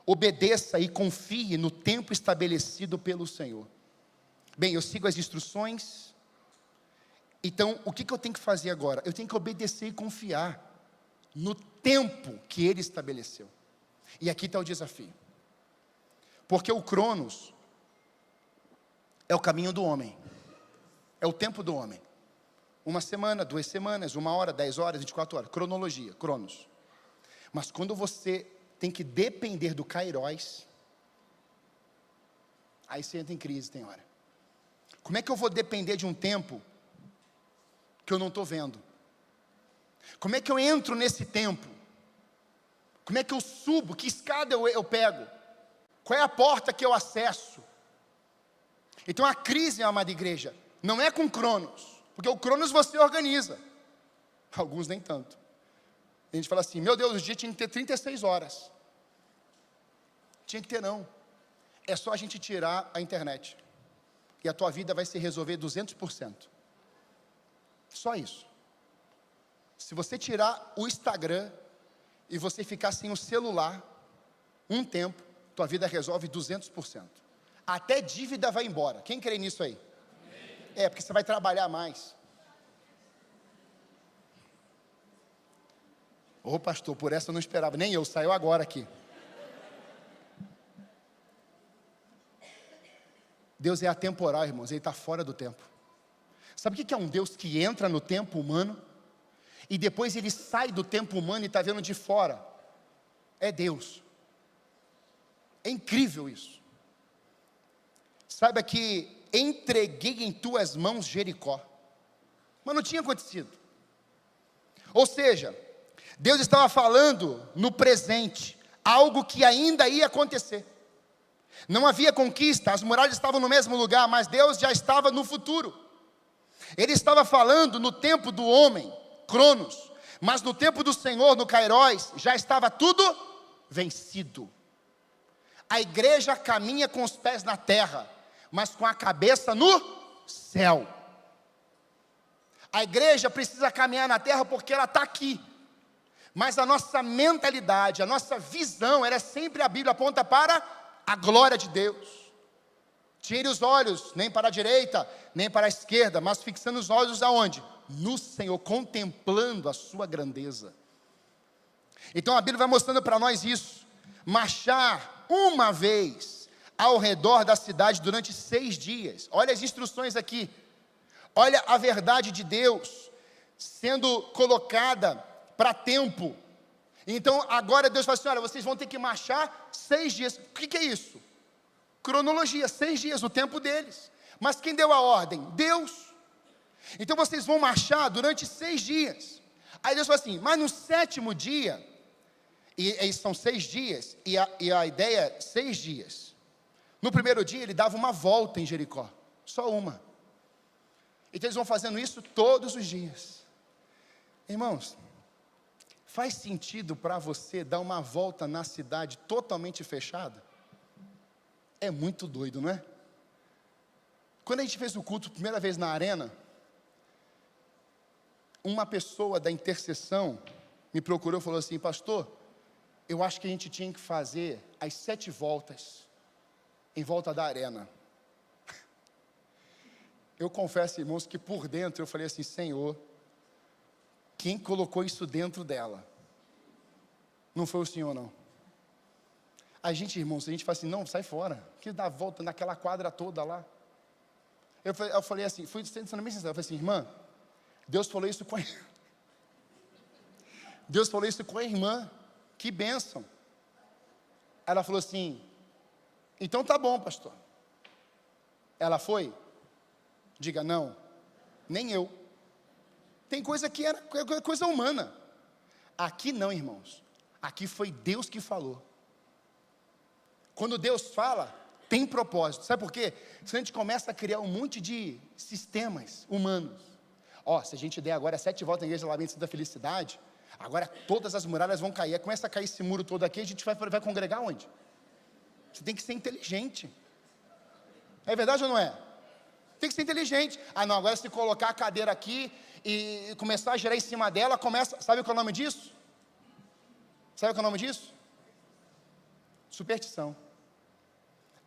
Obedeça e confie no tempo estabelecido pelo Senhor. Bem, eu sigo as instruções. Então, o que eu tenho que fazer agora? Eu tenho que obedecer e confiar no tempo que Ele estabeleceu. E aqui está o desafio. Porque o Cronos é o caminho do homem. É o tempo do homem. 1 semana, 2 semanas, 1 hora, 10 horas, 24 horas. Cronologia, Cronos. Mas quando você tem que depender do Kairos, aí você entra em crise, tem hora. Como é que eu vou depender de um tempo que eu não estou vendo? Como é que eu entro nesse tempo? Como é que eu subo? Que escada eu pego? Qual é a porta que eu acesso? Então a crise, amada igreja, não é com Cronos, porque o Cronos você organiza. Alguns nem tanto. A gente fala assim, meu Deus, o dia tinha que ter 36 horas. Tinha que ter não. É só a gente tirar a internet. E a tua vida vai se resolver 200%. Só isso. Se você tirar o Instagram e você ficar sem o celular um tempo, tua vida resolve 200%. Até dívida vai embora. Quem crê nisso aí? É, porque você vai trabalhar mais. Ô pastor, por essa eu não esperava. Nem eu, saiu agora aqui. Deus é atemporal, irmãos. Ele está fora do tempo. Sabe o que é um Deus que entra no tempo humano e depois ele sai do tempo humano e está vendo de fora? É Deus. É incrível isso. Saiba que entreguei em tuas mãos Jericó. Mas não tinha acontecido. Ou seja, Deus estava falando no presente, algo que ainda ia acontecer. Não havia conquista, as muralhas estavam no mesmo lugar, mas Deus já estava no futuro. Ele estava falando no tempo do homem, Cronos, mas no tempo do Senhor, no Kairos, já estava tudo vencido. A igreja caminha com os pés na terra, mas com a cabeça no céu. A igreja precisa caminhar na terra porque ela está aqui. Mas a nossa mentalidade, a nossa visão, ela é sempre, a Bíblia aponta para a glória de Deus. Tire os olhos, nem para a direita, nem para a esquerda, mas fixando os olhos aonde? No Senhor, contemplando a sua grandeza. Então a Bíblia vai mostrando para nós isso. Marchar uma vez ao redor da cidade durante 6 dias. Olha as instruções aqui. Olha a verdade de Deus sendo colocada para tempo. Então agora Deus fala assim, olha, vocês vão ter que marchar 6 dias. O que é isso? Cronologia, 6 dias, o tempo deles. Mas quem deu a ordem? Deus. Então vocês vão marchar durante 6 dias. Aí Deus fala assim, mas no 7º dia, e são 6 dias, e a ideia é 6 dias. No primeiro dia ele dava uma volta em Jericó, só uma. Então eles vão fazendo isso todos os dias. Irmãos, faz sentido para você dar uma volta na cidade totalmente fechada? É muito doido, não é? Quando a gente fez o culto primeira vez na arena, uma pessoa da intercessão me procurou e falou assim, pastor, eu acho que a gente tinha que fazer as 7 voltas em volta da arena. Eu confesso, irmãos, que por dentro eu falei assim, Senhor, quem colocou isso dentro dela? Não foi o Senhor, não. A gente, irmãos, a gente fala assim, não, sai fora, que dá a volta naquela quadra toda lá. Eu falei assim, fui sendo bem sincero, eu falei assim, irmã, Deus falou isso com a Deus falou isso com a irmã, que bênção. Ela falou assim, então tá bom, pastor. Ela foi? Diga não, nem eu. Tem coisa que era coisa humana. Aqui não, irmãos. Aqui foi Deus que falou. Quando Deus fala, tem propósito. Sabe por quê? Se a gente começa a criar um monte de sistemas humanos. Se a gente der agora 7 voltas na igreja Lamento da Felicidade, agora todas as muralhas vão cair. Começa a cair esse muro todo aqui, a gente vai congregar onde? Você tem que ser inteligente. É verdade ou não é? Tem que ser inteligente. Não, agora se colocar a cadeira aqui e começar a girar em cima dela, começa... Sabe qual é o nome disso? Sabe qual é o nome disso? Superstição.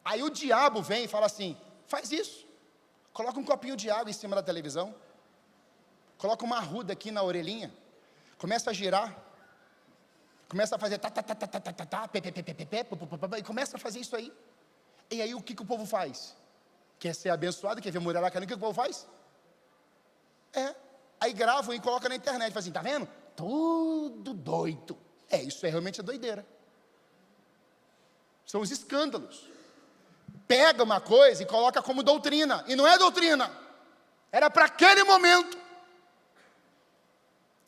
Aí o diabo vem e fala assim, faz isso. Coloca um copinho de água em cima da televisão. Coloca uma arruda aqui na orelhinha. Começa a girar. Começa a fazer e começa a fazer isso aí. E aí o que o povo faz? Quer ser abençoado, quer ver mulher lá, o que o povo faz? Aí gravam e colocam na internet, fala assim, tá vendo? Tudo doido. Isso realmente é doideira. São os escândalos. Pega uma coisa e coloca como doutrina, e não é doutrina. Era para aquele momento.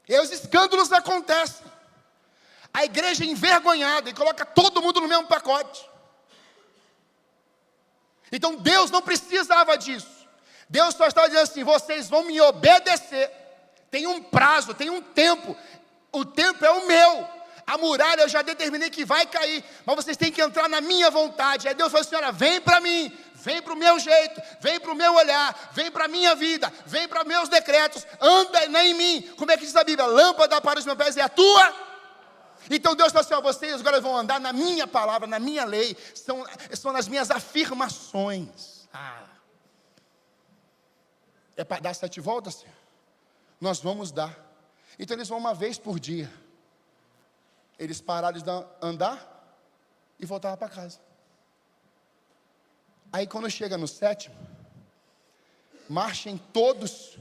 E aí os escândalos acontecem. A igreja é envergonhada e coloca todo mundo no mesmo pacote. Então Deus não precisava disso. Deus só estava dizendo assim, vocês vão me obedecer. Tem um prazo, tem um tempo. O tempo é o meu. A muralha eu já determinei que vai cair, mas vocês têm que entrar na minha vontade. Aí Deus falou assim, olha, vem para mim, vem para o meu jeito, vem para o meu olhar, vem para a minha vida, vem para meus decretos, anda em mim. Como é que diz a Bíblia? Lâmpada para os meus pés é a tua. Então Deus falou assim, vocês agora vão andar na minha palavra, na minha lei, são nas minhas afirmações. É para dar 7 voltas? Nós vamos dar. Então eles vão uma vez por dia. Eles pararam de andar e voltavam para casa. Aí quando chega no 7º, marchem todos,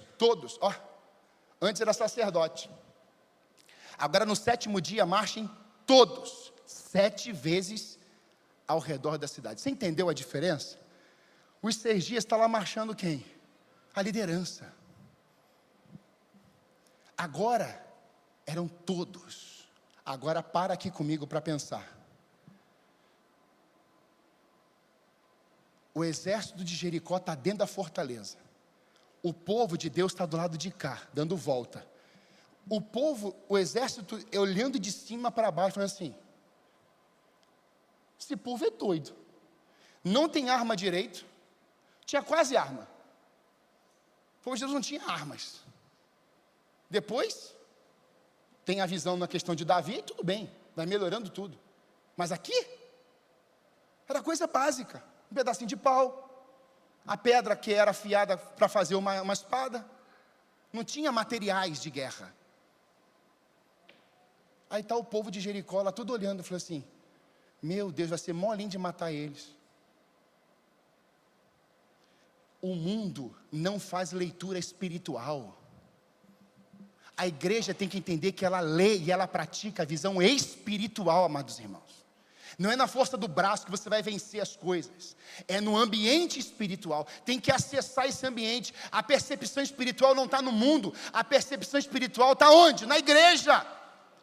antes era sacerdote. Agora no 7º dia, marchem todos, 7 vezes ao redor da cidade. Você entendeu a diferença? Os 6 dias está lá marchando quem? A liderança. Agora, eram todos. Agora para aqui comigo para pensar. O exército de Jericó está dentro da fortaleza. O povo de Deus está do lado de cá, dando volta. O exército, olhando de cima para baixo, falando assim, esse povo é doido. Não tem arma direito. Tinha quase arma. O povo de Deus não tinha armas. Depois... tem a visão na questão de Davi, e tudo bem, vai melhorando tudo. Mas aqui, era coisa básica, um pedacinho de pau, a pedra que era afiada para fazer uma espada, não tinha materiais de guerra. Aí está o povo de Jericó lá, tudo olhando, falou assim, meu Deus, vai ser molinho de matar eles. O mundo não faz leitura espiritual. A igreja tem que entender que ela lê e ela pratica a visão espiritual, amados irmãos. Não é na força do braço que você vai vencer as coisas. É no ambiente espiritual. Tem que acessar esse ambiente. A percepção espiritual não está no mundo. A percepção espiritual está onde? Na igreja.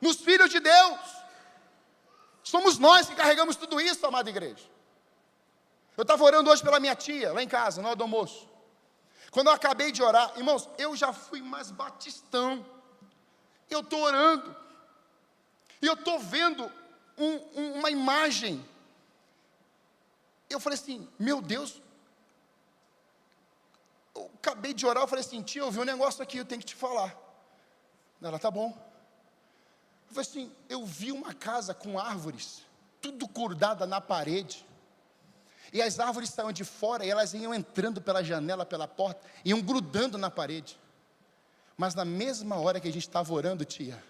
Nos filhos de Deus. Somos nós que carregamos tudo isso, amada igreja. Eu estava orando hoje pela minha tia, lá em casa, na hora do almoço. Quando eu acabei de orar, irmãos, eu já fui mais batistão. Eu estou orando, e eu estou vendo uma imagem. Eu falei assim, meu Deus, eu acabei de orar, eu falei assim, tia, eu vi um negócio aqui, eu tenho que te falar. Ela, tá bom. Eu falei assim, eu vi uma casa com árvores, tudo grudada na parede, e as árvores saíam de fora, e elas iam entrando pela janela, pela porta, iam grudando na parede. Mas na mesma hora que a gente estava orando, tia,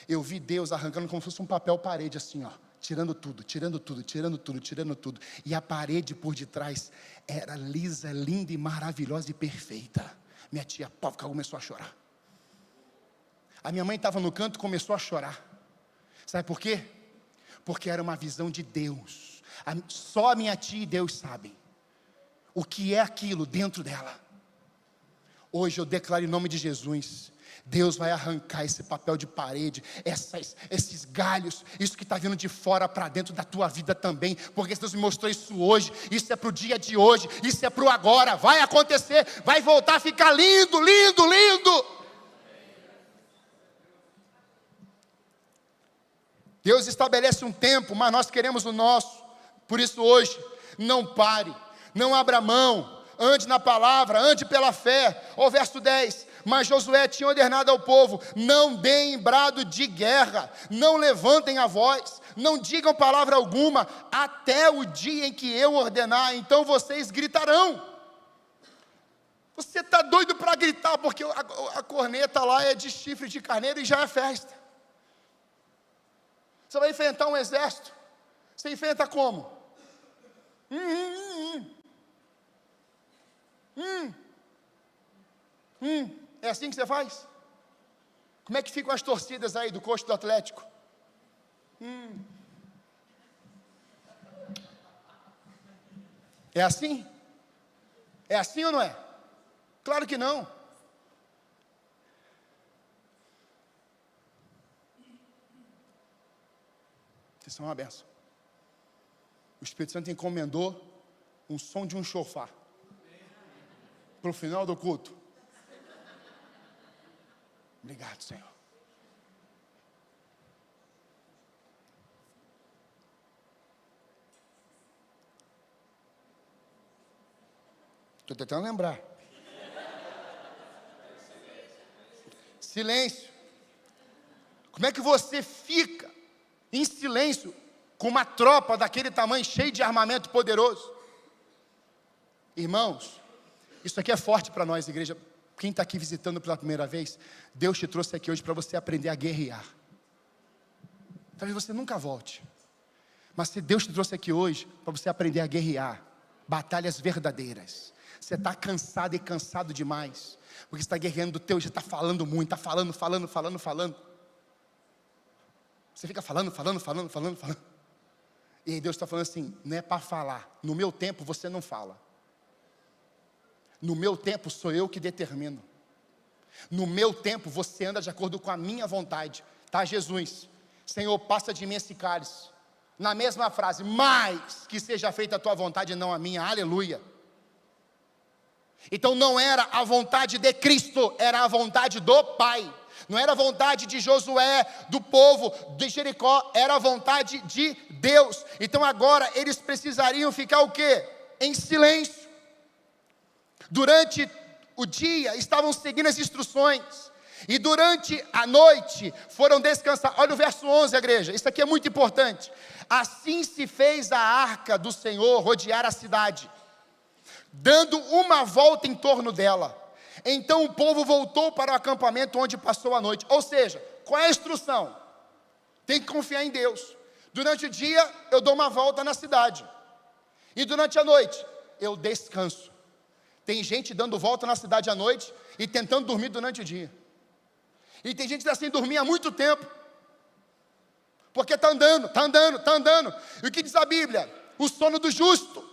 eu vi Deus arrancando como se fosse um papel parede, assim, tirando tudo, tirando tudo, tirando tudo, tirando tudo. E a parede por detrás era lisa, linda e maravilhosa e perfeita. Minha tia começou a chorar. A minha mãe estava no canto e começou a chorar. Sabe por quê? Porque era uma visão de Deus. Só a minha tia e Deus sabem o que é aquilo dentro dela. Hoje eu declaro em nome de Jesus, Deus vai arrancar esse papel de parede, esses galhos, isso que está vindo de fora para dentro da tua vida também, porque Deus me mostrou isso hoje, isso é para o dia de hoje, isso é para o agora, vai acontecer, vai voltar a ficar lindo, lindo, lindo. Deus estabelece um tempo, mas nós queremos o nosso, por isso hoje, não pare, não abra mão, ande na palavra, ande pela fé. Ó, verso 10, mas Josué tinha ordenado ao povo, não deem brado de guerra, não levantem a voz, não digam palavra alguma, até o dia em que eu ordenar, então vocês gritarão. Você está doido para gritar, porque a corneta lá é de chifre de carneiro e já é festa. Você vai enfrentar um exército, você enfrenta como? É assim que você faz? Como é que ficam as torcidas aí do coxo do Atlético? É assim? É assim ou não é? Claro que não. Vocês são uma benção. O Espírito Santo encomendou um som de um chofar para o final do culto. Obrigado, Senhor. Estou tentando lembrar. Silêncio. Como é que você fica em silêncio com uma tropa daquele tamanho, cheio de armamento poderoso? Irmãos, isso aqui é forte para nós, igreja. Quem está aqui visitando pela primeira vez, Deus te trouxe aqui hoje para você aprender a guerrear. Talvez você nunca volte, mas se Deus te trouxe aqui hoje para você aprender a guerrear, batalhas verdadeiras. Você está cansado e cansado demais, porque você está guerreando do teu, já está falando muito, está falando. Você fica falando. E aí Deus está falando assim, não é para falar, no meu tempo você não fala. No meu tempo sou eu que determino. No meu tempo você anda de acordo com a minha vontade. Tá, Jesus? Senhor, passa de mim esse cálice. Na mesma frase, mas que seja feita a tua vontade e não a minha. Aleluia. Então não era a vontade de Cristo, era a vontade do Pai. Não era a vontade de Josué, do povo de Jericó, era a vontade de Deus. Então agora eles precisariam ficar o quê? Em silêncio. Durante o dia estavam seguindo as instruções, e durante a noite foram descansar. Olha o verso 11, igreja, isso aqui é muito importante. Assim se fez a arca do Senhor rodear a cidade, dando uma volta em torno dela. Então o povo voltou para o acampamento onde passou a noite. Ou seja, qual é a instrução? Tem que confiar em Deus. Durante o dia eu dou uma volta na cidade, e durante a noite eu descanso. Tem gente dando volta na cidade à noite e tentando dormir durante o dia. E tem gente que está sem dormir há muito tempo, porque está andando. E o que diz a Bíblia? O sono do justo.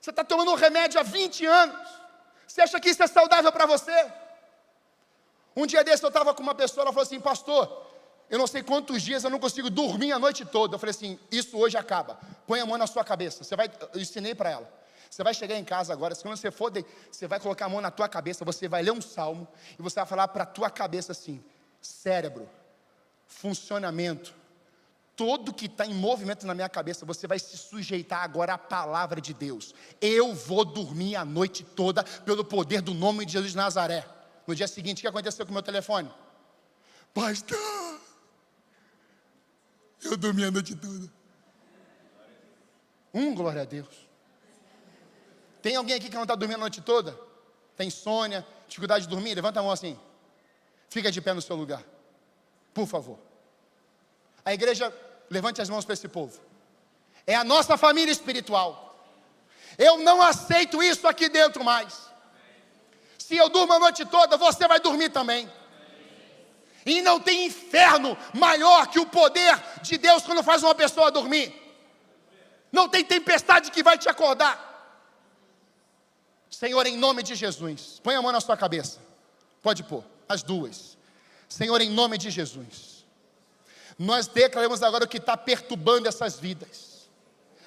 Você está tomando um remédio há 20 anos. Você acha que isso é saudável para você? Um dia desse eu estava com uma pessoa, ela falou assim, pastor, eu não sei quantos dias eu não consigo dormir a noite toda. Eu falei assim, isso hoje acaba. Põe a mão na sua cabeça. Eu ensinei para ela. Você vai chegar em casa agora, quando você for, você vai colocar a mão na tua cabeça, você vai ler um salmo, e você vai falar para a tua cabeça assim, cérebro, funcionamento, tudo que está em movimento na minha cabeça, você vai se sujeitar agora à palavra de Deus. Eu vou dormir a noite toda, pelo poder do nome de Jesus de Nazaré. No dia seguinte, o que aconteceu com o meu telefone? Pastor, eu dormi a noite toda. Glória a Deus. Tem alguém aqui que não está dormindo a noite toda? Tem insônia, dificuldade de dormir? Levanta a mão assim. Fica de pé no seu lugar, por favor. A igreja, levante as mãos para esse povo. É a nossa família espiritual. Eu não aceito isso aqui dentro mais. Se eu durmo a noite toda, você vai dormir também. E não tem inferno maior que o poder de Deus quando faz uma pessoa dormir. Não tem tempestade que vai te acordar. Senhor, em nome de Jesus, põe a mão na sua cabeça, pode pôr, as duas. Senhor, em nome de Jesus, nós declaramos agora o que está perturbando essas vidas,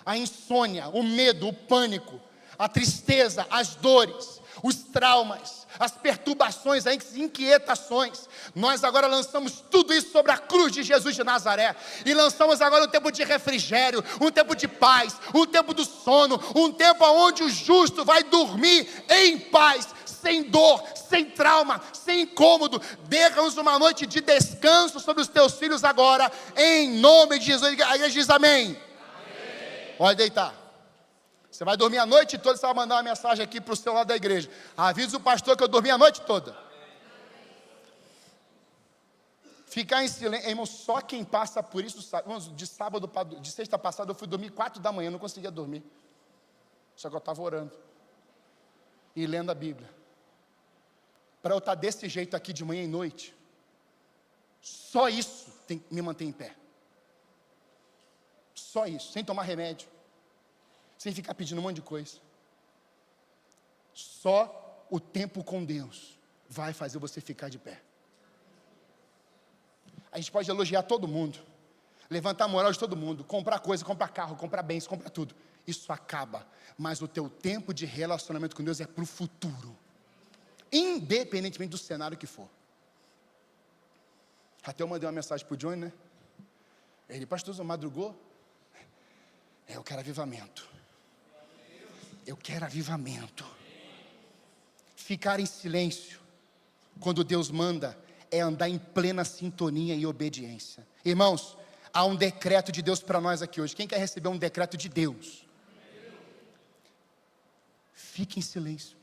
a insônia, o medo, o pânico, a tristeza, as dores, os traumas, as perturbações, as inquietações. Nós agora lançamos tudo isso sobre a cruz de Jesus de Nazaré, e lançamos agora um tempo de refrigério, um tempo de paz, um tempo do sono, um tempo onde o justo vai dormir em paz, sem dor, sem trauma, sem incômodo. Derramos uma noite de descanso sobre os teus filhos agora, em nome de Jesus. A igreja diz amém. Amém. Pode deitar. Você vai dormir a noite toda, você vai mandar uma mensagem aqui para o celular da igreja: avisa o pastor que eu dormi a noite toda. Ficar em silêncio, irmão, só quem passa por isso sabe. De sexta passada eu fui dormir 4 da manhã, não conseguia dormir. Só que eu estava orando e lendo a Bíblia. Para eu estar desse jeito aqui de manhã e noite, só isso me mantém em pé. Só isso, sem tomar remédio, sem ficar pedindo um monte de coisa. Só o tempo com Deus vai fazer você ficar de pé. A gente pode elogiar todo mundo, levantar a moral de todo mundo, comprar coisa, comprar carro, comprar bens, comprar tudo. Isso acaba, mas o teu tempo de relacionamento com Deus é para o futuro, independentemente do cenário que for. Até eu mandei uma mensagem para o Johnny, né? Ele: pastor, você madrugou? Eu quero avivamento. Eu quero avivamento. Ficar em silêncio quando Deus manda é andar em plena sintonia e obediência. Irmãos, há um decreto de Deus para nós aqui hoje. Quem quer receber um decreto de Deus? Fique em silêncio.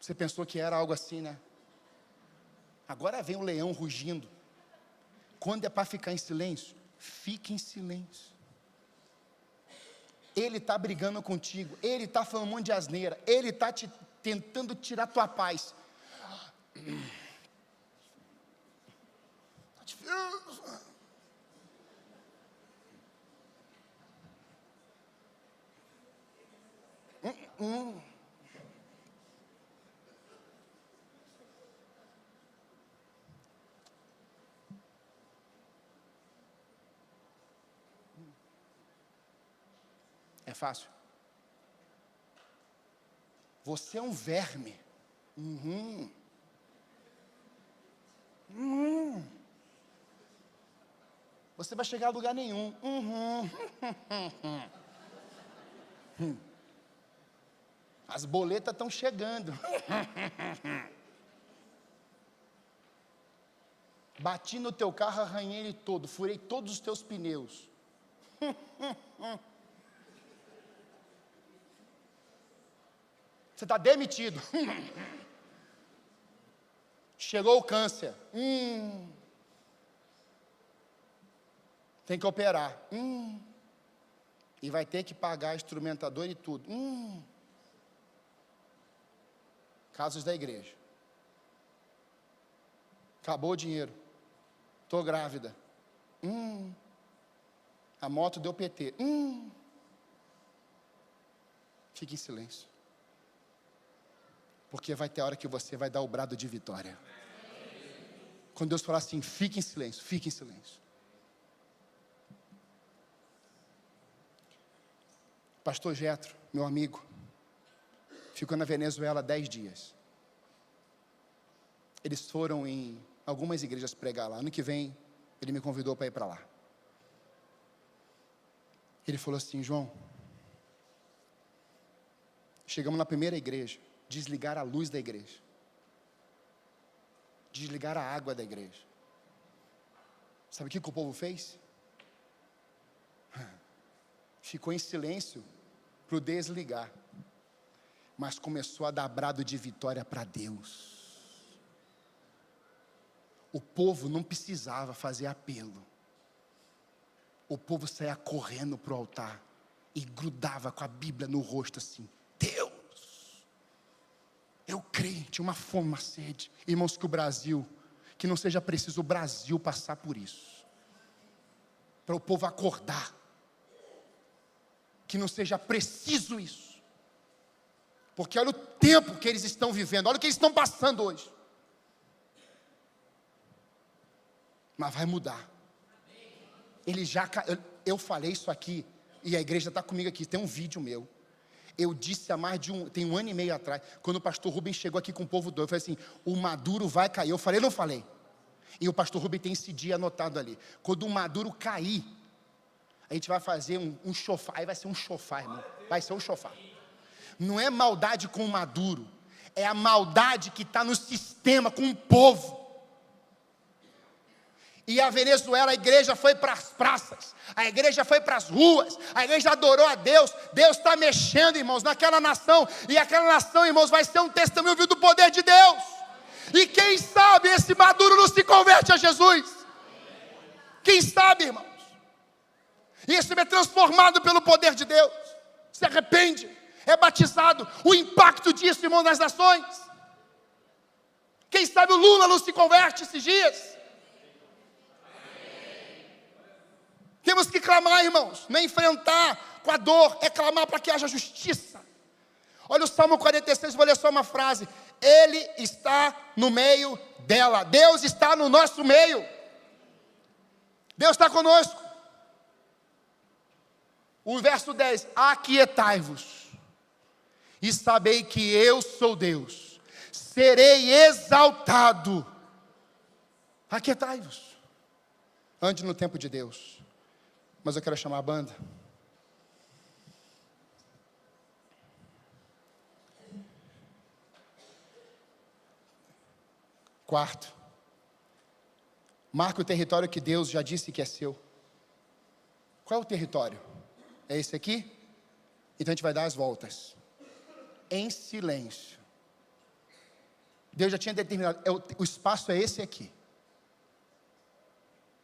Você pensou que era algo assim, né? Agora vem o leão rugindo. Quando é para ficar em silêncio, fique em silêncio. Ele está brigando contigo, ele está falando um monte de asneira, ele está tentando tirar tua paz. É fácil. Você é um verme. Você vai chegar a lugar nenhum. As boletas estão chegando. Bati no teu carro, arranhei ele todo, furei todos os teus pneus. Você está demitido. Chegou o câncer. Tem que operar. E vai ter que pagar instrumentador e tudo. Casos da igreja. Acabou o dinheiro. Estou grávida. A moto deu PT. Fique em silêncio. Porque vai ter hora que você vai dar o brado de vitória. Quando Deus falar assim: fique em silêncio, fique em silêncio. Pastor Jetro, meu amigo, ficou na Venezuela 10 dias. Eles foram em algumas igrejas pregar lá. Ano que vem, ele me convidou para ir para lá. Ele falou assim: João, chegamos na primeira igreja, desligaram a luz da igreja, desligaram a água da igreja. Sabe o que o povo fez? Ficou em silêncio para o desligar, mas começou a dar brado de vitória para Deus. O povo não precisava fazer apelo. O povo saía correndo para o altar e grudava com a Bíblia no rosto assim: Deus, eu creio. Tinha uma fome, uma sede. Irmãos, que o Brasil, que não seja preciso o Brasil passar por isso, para o povo acordar, que não seja preciso isso, Porque olha o tempo que eles estão vivendo, olha o que eles estão passando hoje. Mas vai mudar. Eu falei isso aqui, e a igreja está comigo aqui, tem um vídeo meu. Eu disse há tem um ano e meio atrás, quando o pastor Rubem chegou aqui com o povo doido, eu falei assim, o Maduro vai cair. Eu falei, não falei? E o pastor Rubem tem esse dia anotado ali. Quando o Maduro cair, a gente vai fazer um chofar, aí vai ser um chofar, irmão. Vai ser um chofar. Não é maldade com o Maduro, é a maldade que está no sistema, com o povo. E a Venezuela, a igreja foi para as praças, a igreja foi para as ruas, a igreja adorou a Deus. Deus está mexendo, irmãos, naquela nação. E aquela nação, irmãos, vai ser um testemunho vivo do poder de Deus. E quem sabe esse Maduro não se converte a Jesus. Quem sabe, irmãos. E esse é transformado pelo poder de Deus. Se arrepende, é batizado. O impacto disso, irmãos, nas nações. Quem sabe o Lula não se converte esses dias. Temos que clamar, irmãos, não é enfrentar com a dor, é clamar para que haja justiça. Olha o Salmo 46, vou ler só uma frase. Ele está no meio dela, Deus está no nosso meio, Deus está conosco. O verso 10, aquietai-vos, e sabei que eu sou Deus, serei exaltado. Aquietai-vos, ande no tempo de Deus. Mas eu quero chamar a banda. Quarto, marca o território que Deus já disse que é seu. Qual é o território? É esse aqui? Então a gente vai dar as voltas, em silêncio. Deus já tinha determinado, o espaço é esse aqui.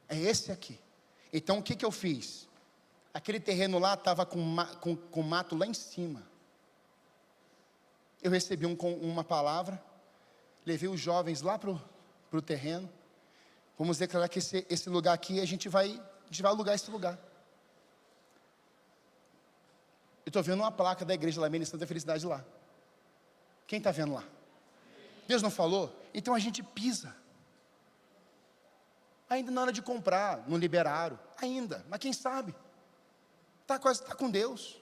É esse aqui. Então o que eu fiz? Aquele terreno lá estava com mato lá em cima. Eu recebi uma palavra, levei os jovens lá para o terreno. Vamos declarar que esse lugar aqui, a gente vai alugar esse lugar. Eu estou vendo uma placa da igreja lá, Ministério da Felicidade lá. Quem está vendo lá? Deus não falou? Então a gente pisa. Ainda na hora de comprar, não liberaram, ainda, mas quem sabe? Está com Deus.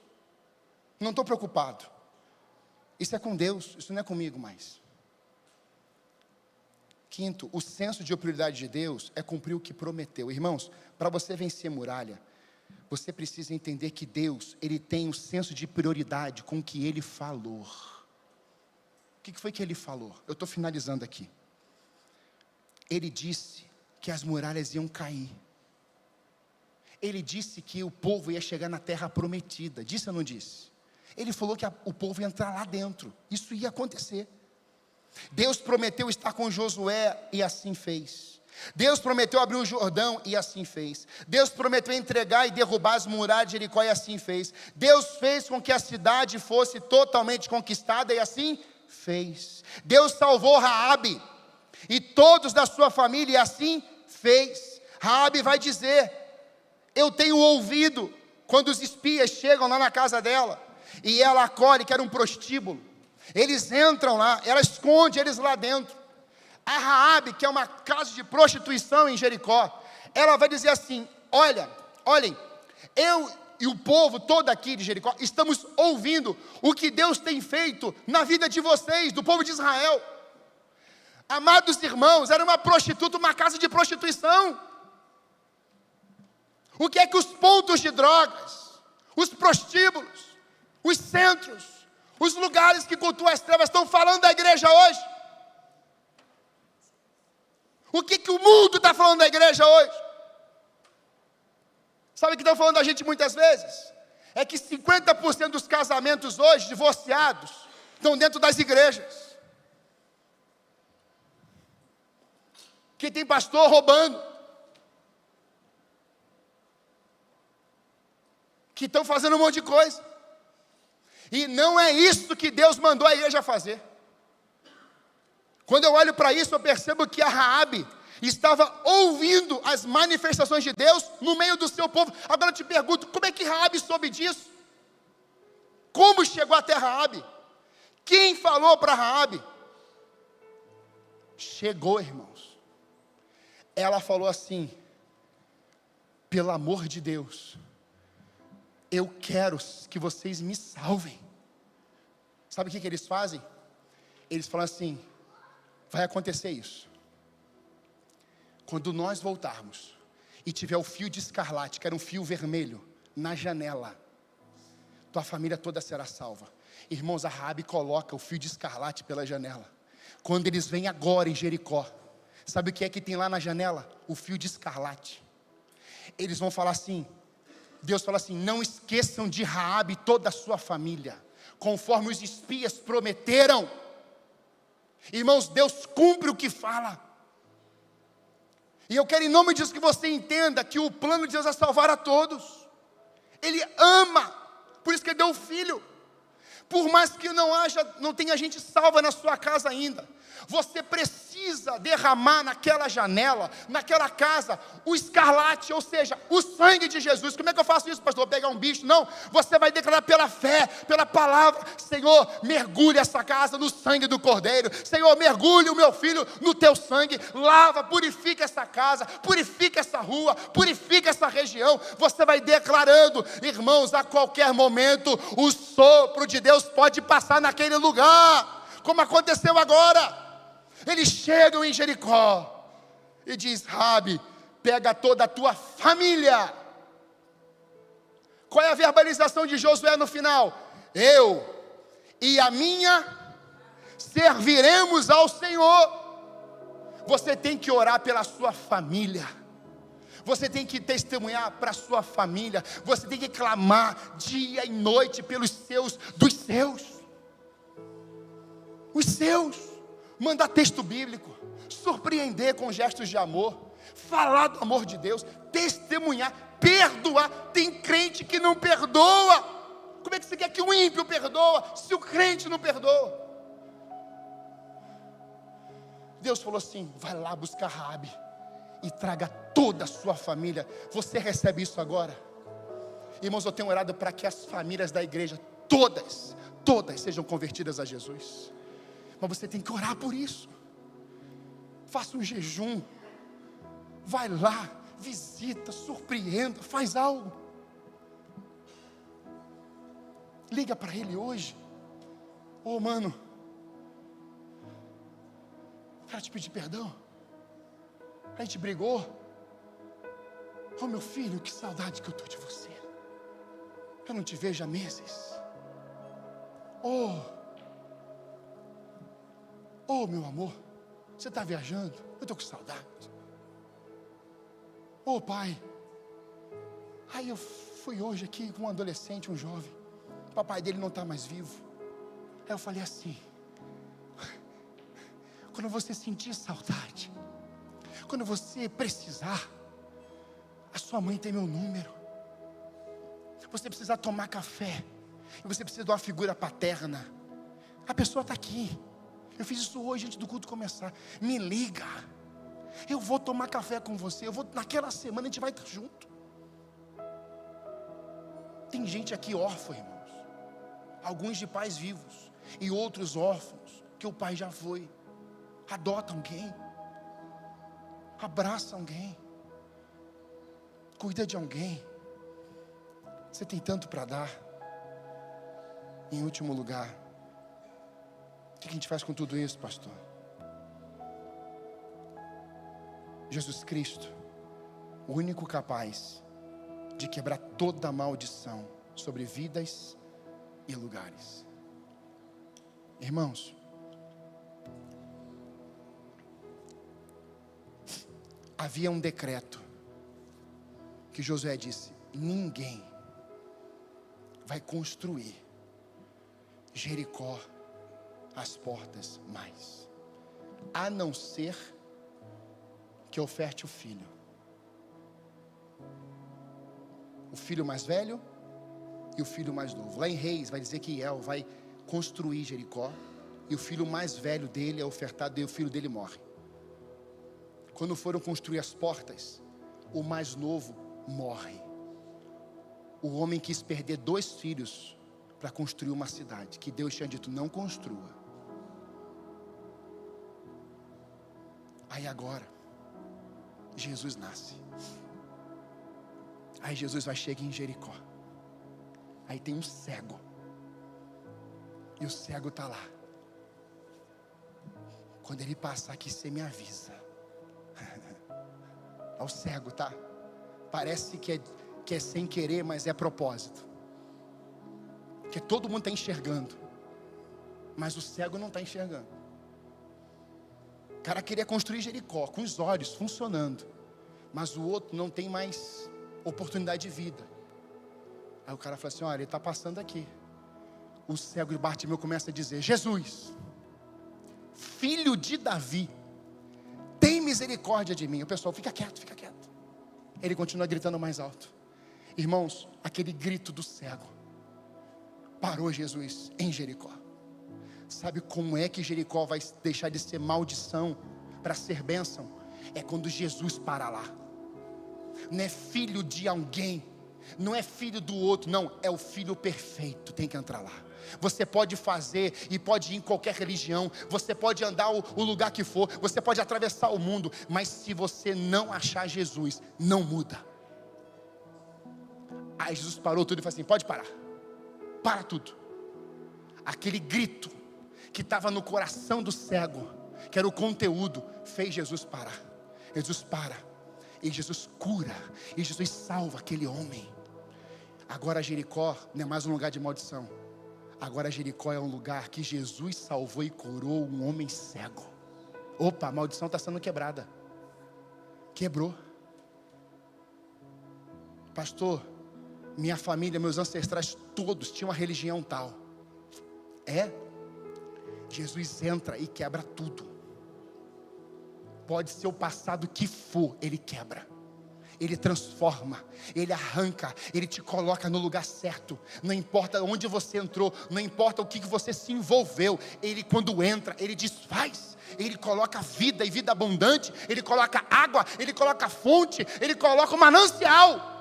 Não estou preocupado. Isso é com Deus, isso não é comigo mais. Quinto, o senso de prioridade de Deus é cumprir o que prometeu. Irmãos, para você vencer muralha, você precisa entender que Deus, Ele tem um senso de prioridade com o que Ele falou. O que foi que Ele falou? Eu estou finalizando aqui. Ele disse que as muralhas iam cair. Ele disse que o povo ia chegar na terra prometida. Disse ou não disse? Ele falou que o povo ia entrar lá dentro. Isso ia acontecer. Deus prometeu estar com Josué e assim fez. Deus prometeu abrir o Jordão e assim fez. Deus prometeu entregar e derrubar as muralhas de Jericó e assim fez. Deus fez com que a cidade fosse totalmente conquistada e assim fez. Deus salvou Raabe e todos da sua família e assim fez. Raabe vai dizer: eu tenho ouvido quando os espias chegam lá na casa dela e ela acolhe, que era um prostíbulo. Eles entram lá, ela esconde eles lá dentro. A Raabe, que é uma casa de prostituição em Jericó, ela vai dizer assim: olhem, eu e o povo todo aqui de Jericó estamos ouvindo o que Deus tem feito na vida de vocês, do povo de Israel. Amados irmãos, era uma prostituta, uma casa de prostituição. O que é que os pontos de drogas, os prostíbulos, os centros, os lugares que cultuam as trevas estão falando da igreja hoje? O que o mundo está falando da igreja hoje? Sabe o que estão falando da gente muitas vezes? É que 50% dos casamentos hoje, divorciados, estão dentro das igrejas. Que tem pastor roubando. Que estão fazendo um monte de coisa. E não é isso que Deus mandou a igreja fazer. Quando eu olho para isso, eu percebo que a Raabe estava ouvindo as manifestações de Deus no meio do seu povo. Agora eu te pergunto, como é que Raabe soube disso? Como chegou até Raabe? Quem falou para Raabe? Chegou, irmãos. Ela falou assim: pelo amor de Deus, eu quero que vocês me salvem. Sabe o que eles fazem? Eles falam assim: vai acontecer isso. Quando nós voltarmos e tiver o fio de escarlate, que era um fio vermelho, na janela, tua família toda será salva. Irmãos, a Raabe coloca o fio de escarlate pela janela. Quando eles vêm agora em Jericó, sabe o que é que tem lá na janela? O fio de escarlate. Eles vão falar assim, Deus fala assim: não esqueçam de Raabe e toda a sua família, conforme os espias prometeram. Irmãos, Deus cumpre o que fala. E eu quero em nome disso que você entenda que o plano de Deus é salvar a todos. Ele ama, por isso que Ele deu o Filho. Por mais que não tenha gente salva na sua casa ainda, você precisa derramar naquela janela, naquela casa, o escarlate, ou seja, o sangue de Jesus. Como é que eu faço isso, pastor? Pegar um bicho? Não, você vai declarar pela fé, pela palavra: Senhor, mergulhe essa casa no sangue do Cordeiro. Senhor, mergulhe o meu filho no teu sangue. Lava, purifica essa casa, purifica essa rua, purifica essa região. Você vai declarando, irmãos, a qualquer momento o sopro de Deus pode passar naquele lugar, como aconteceu agora. Eles chegam em Jericó e diz: Raabe, pega toda a tua família. Qual é a verbalização de Josué no final? Eu e a minha serviremos ao Senhor. Você tem que orar pela sua família. Você tem que testemunhar para a sua família. Você tem que clamar dia e noite pelos seus, dos seus. Os seus. Mandar texto bíblico, surpreender com gestos de amor, falar do amor de Deus, testemunhar, perdoar. Tem crente que não perdoa. Como é que você quer que o ímpio perdoa, se o crente não perdoa? Deus falou assim: vai lá buscar Raabe e traga toda a sua família. Você recebe isso agora? Irmãos, eu tenho orado para que as famílias da igreja, todas sejam convertidas a Jesus. Mas você tem que orar por isso. Faça um jejum. Vai lá, visita, surpreenda, faz algo. Liga para ele hoje. Ô mano, quero te pedir perdão. A gente brigou. Ô meu filho, que saudade que eu estou de você. Eu não te vejo há meses. Oh, meu amor, você está viajando? Eu estou com saudade. Oh, pai, aí eu fui hoje aqui com um adolescente, um jovem. O papai dele não está mais vivo. Aí eu falei assim: quando você sentir saudade, quando você precisar, a sua mãe tem meu número. Você precisa tomar café, e você precisa de uma figura paterna, a pessoa está aqui. Eu fiz isso hoje antes do culto começar. Me liga, eu vou tomar café com você. Naquela semana a gente vai estar junto. Tem gente aqui órfã, irmãos, alguns de pais vivos e outros órfãos que o pai já foi. Adota alguém, abraça alguém, cuida de alguém. Você tem tanto para dar. Em último lugar, o que a gente faz com tudo isso, pastor? Jesus Cristo, o único capaz de quebrar toda a maldição sobre vidas e lugares. Irmãos, havia um decreto que Josué disse: ninguém vai construir Jericó as portas mais, a não ser que oferte o filho mais velho e o filho mais novo. Lá em Reis vai dizer que El vai construir Jericó e o filho mais velho dele é ofertado e o filho dele morre. Quando foram construir as portas, o mais novo morre. O homem quis perder 2 filhos para construir uma cidade que Deus tinha dito, não construa. Aí agora, Jesus nasce. Aí Jesus vai chegar em Jericó. Aí tem um cego. E o cego está lá. Quando ele passar aqui, você me avisa. Olha o cego, tá? Parece que é sem querer, mas é propósito. Porque todo mundo está enxergando. Mas o cego não está enxergando. O cara queria construir Jericó, com os olhos funcionando. Mas o outro não tem mais oportunidade de vida. Aí o cara fala assim, olha, ele está passando aqui. O cego de Bartimeu começa a dizer, Jesus, filho de Davi, tem misericórdia de mim. O pessoal, fica quieto, fica quieto. Ele continua gritando mais alto. Irmãos, aquele grito do cego parou Jesus em Jericó. Sabe como é que Jericó vai deixar de ser maldição para ser bênção? É quando Jesus para lá. Não é filho de alguém, não é filho do outro, não, é o filho perfeito, tem que entrar lá. Você pode fazer e pode ir em qualquer religião, você pode andar o lugar que for, você pode atravessar o mundo, mas se você não achar Jesus, não muda. Aí Jesus parou tudo e falou assim, pode parar, para tudo. Aquele grito que estava no coração do cego, que era o conteúdo, fez Jesus parar. Jesus para, e Jesus cura, e Jesus salva aquele homem. Agora Jericó não é mais um lugar de maldição. Agora Jericó é um lugar que Jesus salvou e curou um homem cego. Opa, a maldição está sendo quebrada. Quebrou. Pastor, minha família, meus ancestrais todos tinham uma religião tal. Jesus entra e quebra tudo. Pode ser o passado que for, Ele quebra. Ele transforma, Ele arranca, Ele te coloca no lugar certo. Não importa onde você entrou, não importa o que você se envolveu. Ele quando entra, Ele desfaz. Ele coloca vida e vida abundante. Ele coloca água, Ele coloca fonte, Ele coloca um manancial.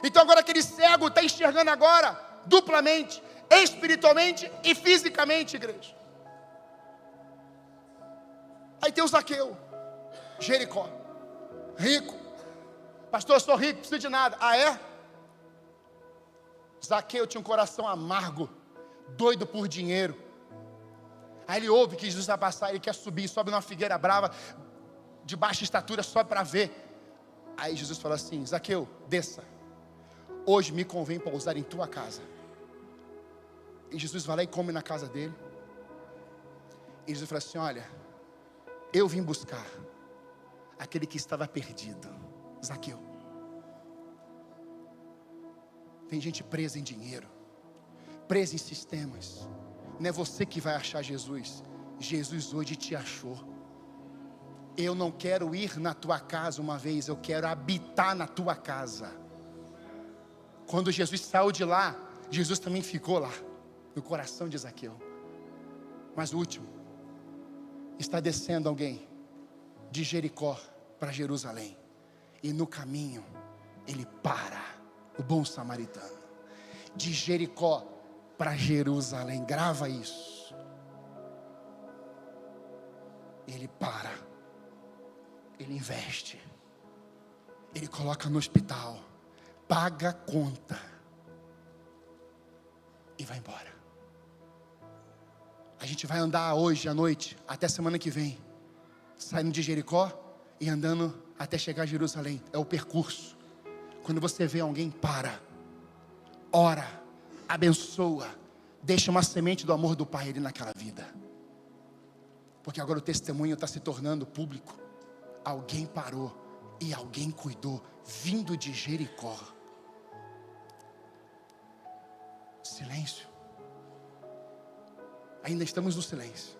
Então agora aquele cego está enxergando agora, duplamente, espiritualmente e fisicamente, igreja. Aí tem o Zaqueu, Jericó, rico. Pastor, eu sou rico, não preciso de nada. Ah, é? Zaqueu tinha um coração amargo, doido por dinheiro. Aí ele ouve que Jesus vai passar, ele quer subir, sobe numa figueira brava, de baixa estatura, sobe para ver. Aí Jesus fala assim, Zaqueu, desça. Hoje me convém pousar em tua casa. E Jesus vai lá e come na casa dele. E Jesus fala assim, olha, eu vim buscar aquele que estava perdido, Zaqueu. Tem gente presa em dinheiro, presa em sistemas. Não é você que vai achar Jesus. Jesus hoje te achou. Eu não quero ir na tua casa uma vez, eu quero habitar na tua casa. Quando Jesus saiu de lá, Jesus também ficou lá, no coração de Zaqueu. Mas o último, está descendo alguém de Jericó para Jerusalém. E no caminho, ele para, o bom samaritano. De Jericó para Jerusalém, grava isso. Ele para, ele investe, ele coloca no hospital, paga a conta e vai embora. A gente vai andar hoje à noite, até semana que vem, saindo de Jericó e andando até chegar a Jerusalém. É o percurso. Quando você vê alguém, para, ora, abençoa, deixa uma semente do amor do Pai ali naquela vida. Porque agora o testemunho está se tornando público. Alguém parou e alguém cuidou, vindo de Jericó. Silêncio. Ainda estamos no silêncio.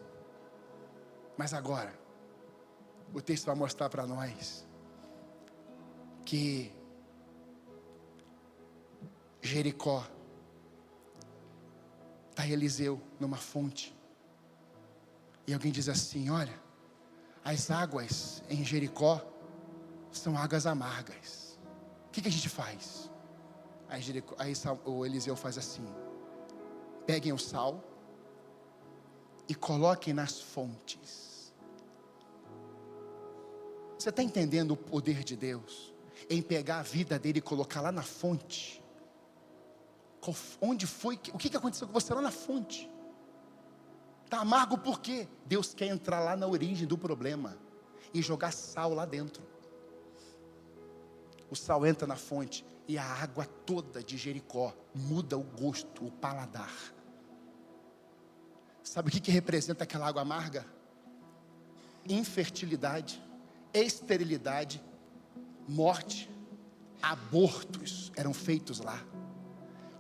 Mas agora, o texto vai mostrar para nós que Jericó, está Eliseu numa fonte. E alguém diz assim, olha, as águas em Jericó são águas amargas. O que a gente faz? O Eliseu faz assim: peguem o sal e coloquem nas fontes. Você está entendendo o poder de Deus em pegar a vida dele e colocar lá na fonte? Onde foi? O que aconteceu com você lá na fonte? Está amargo por quê? Deus quer entrar lá na origem do problema e jogar sal lá dentro. O sal entra na fonte e a água toda de Jericó muda o gosto, o paladar. Sabe o que representa aquela água amarga? Infertilidade, esterilidade, morte, abortos eram feitos lá.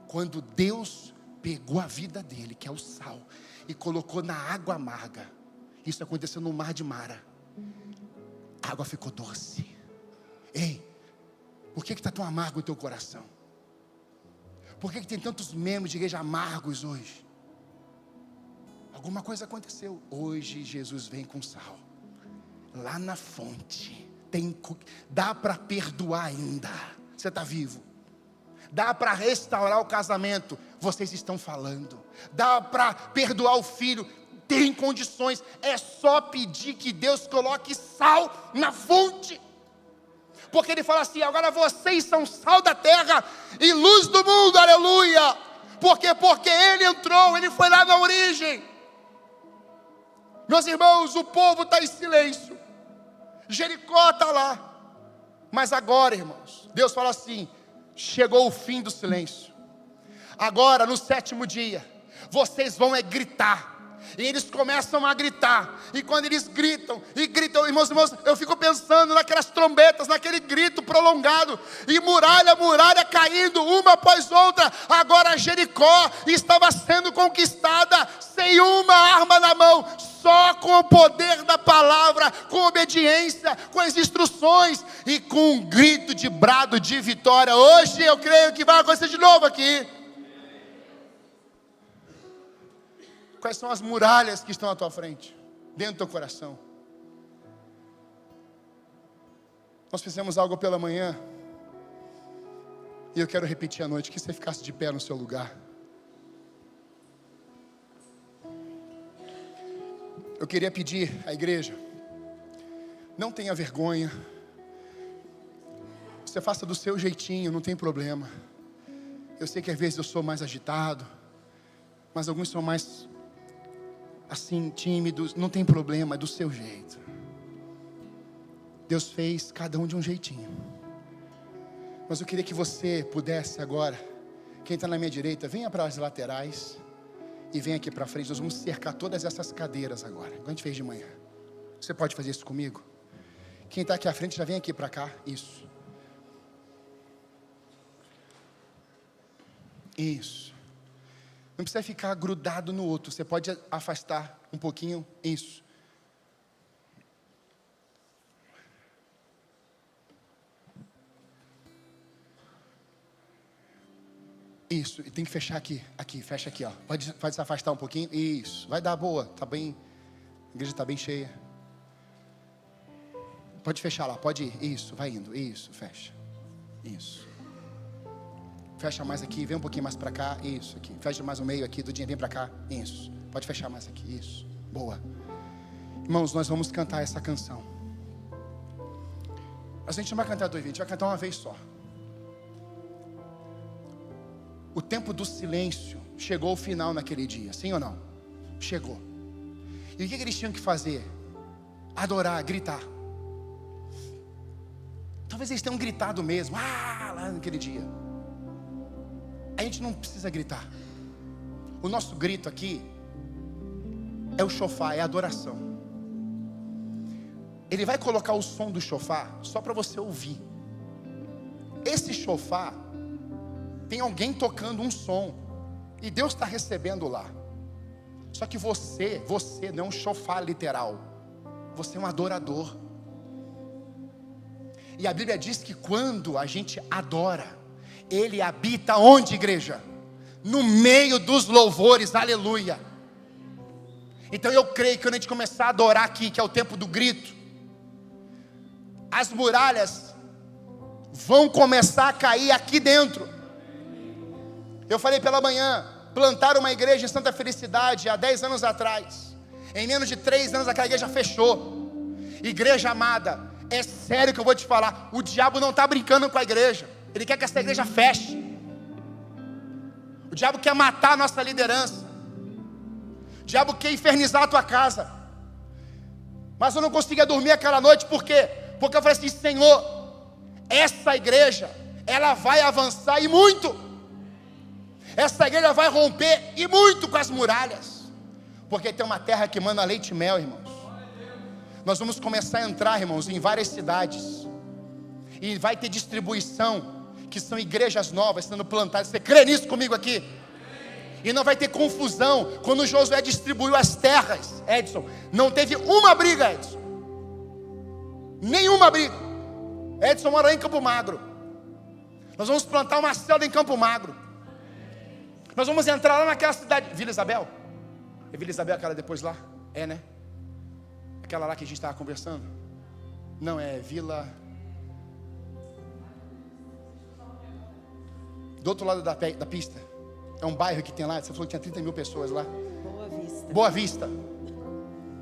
Quando Deus pegou a vida dele, que é o sal, e colocou na água amarga, isso aconteceu no mar de Mara, a água ficou doce. Ei, por que está tão amargo o teu coração? Por que tem tantos membros de igreja amargos hoje? Alguma coisa aconteceu. Hoje Jesus vem com sal. Lá na fonte dá para perdoar ainda. Você está vivo. Dá para restaurar o casamento. Vocês estão falando. Dá para perdoar o filho. Tem condições. É só pedir que Deus coloque sal na fonte. Porque ele fala assim: agora vocês são sal da terra e luz do mundo, aleluia. Porque ele entrou, ele foi lá na origem. Meus irmãos, o povo está em silêncio, Jericó está lá, mas agora, irmãos, Deus fala assim: chegou o fim do silêncio. Agora, no 7º dia, vocês vão gritar. E eles começam a gritar. E quando eles gritam, irmãos, eu fico pensando naquelas trombetas, naquele grito prolongado. E muralha caindo, uma após outra. Agora Jericó estava sendo conquistada sem uma arma na mão, só com o poder da palavra, com obediência, com as instruções e com um grito de brado de vitória. Hoje eu creio que vai acontecer de novo aqui. Quais são as muralhas que estão à tua frente, dentro do teu coração? Nós fizemos algo pela manhã, e eu quero repetir à noite, que você ficasse de pé no seu lugar. Eu queria pedir à igreja: não tenha vergonha, você faça do seu jeitinho, não tem problema. Eu sei que às vezes eu sou mais agitado, mas alguns são mais assim, tímidos, não tem problema, é do seu jeito. Deus fez cada um de um jeitinho. Mas eu queria que você pudesse agora, quem está na minha direita, venha para as laterais e venha aqui para frente. Nós vamos cercar todas essas cadeiras agora, igual a gente fez de manhã. Você pode fazer isso comigo? Quem está aqui à frente já vem aqui para cá. Isso. Isso. Não precisa ficar grudado no outro. Você pode afastar um pouquinho. Isso. Isso. E tem que fechar aqui. Aqui, fecha aqui, ó. Pode se afastar um pouquinho. Isso. Vai dar boa. Tá bem. A igreja está bem cheia. Pode fechar lá. Pode ir. Isso. Vai indo. Isso. Fecha. Isso. Fecha mais aqui, vem um pouquinho mais para cá. Isso aqui. Fecha mais o meio aqui, Dudinha, vem para cá. Isso. Pode fechar mais aqui. Isso. Boa. Irmãos, nós vamos cantar essa canção. A gente não vai cantar 2 vezes, a gente vai cantar uma vez só. O tempo do silêncio chegou ao final naquele dia, sim ou não? Chegou. E o que eles tinham que fazer? Adorar, gritar. Talvez eles tenham gritado mesmo, lá naquele dia. A gente não precisa gritar. O nosso grito aqui é o chofar, é a adoração. Ele vai colocar o som do chofar só para você ouvir. Esse chofar tem alguém tocando um som e Deus está recebendo lá. Só que você não é um chofar literal. Você é um adorador. E a Bíblia diz que quando a gente adora, Ele habita onde, igreja? No meio dos louvores, aleluia. Então eu creio que quando a gente começar a adorar aqui, que é o tempo do grito, as muralhas vão começar a cair aqui dentro. Eu falei pela manhã, plantar uma igreja em Santa Felicidade há 10 anos atrás. Em menos de 3 anos aquela igreja fechou. Igreja amada, é sério que eu vou te falar, o diabo não está brincando com a igreja. Ele quer que essa igreja feche. O diabo quer matar a nossa liderança. O diabo quer infernizar a tua casa. Mas eu não conseguia dormir aquela noite, por quê? Porque eu falei assim, Senhor, essa igreja, ela vai avançar e muito. Essa igreja vai romper e muito com as muralhas. Porque tem uma terra que manda leite e mel, irmãos. Nós vamos começar a entrar, irmãos, em várias cidades. E vai ter distribuição, que são igrejas novas sendo plantadas. Você crê nisso comigo aqui? E não vai ter confusão. Quando Josué distribuiu as terras, Edson, não teve uma briga, Edson. Nenhuma briga. Edson mora em Campo Magro. Nós vamos plantar uma célula em Campo Magro. Nós vamos entrar lá naquela cidade, Vila Isabel. É Vila Isabel aquela depois lá? É, né? Aquela lá que a gente estava conversando. Não, é Vila... Do outro lado da pista. É um bairro que tem lá. Você falou que tinha 30 mil pessoas lá. Boa Vista. Boa Vista.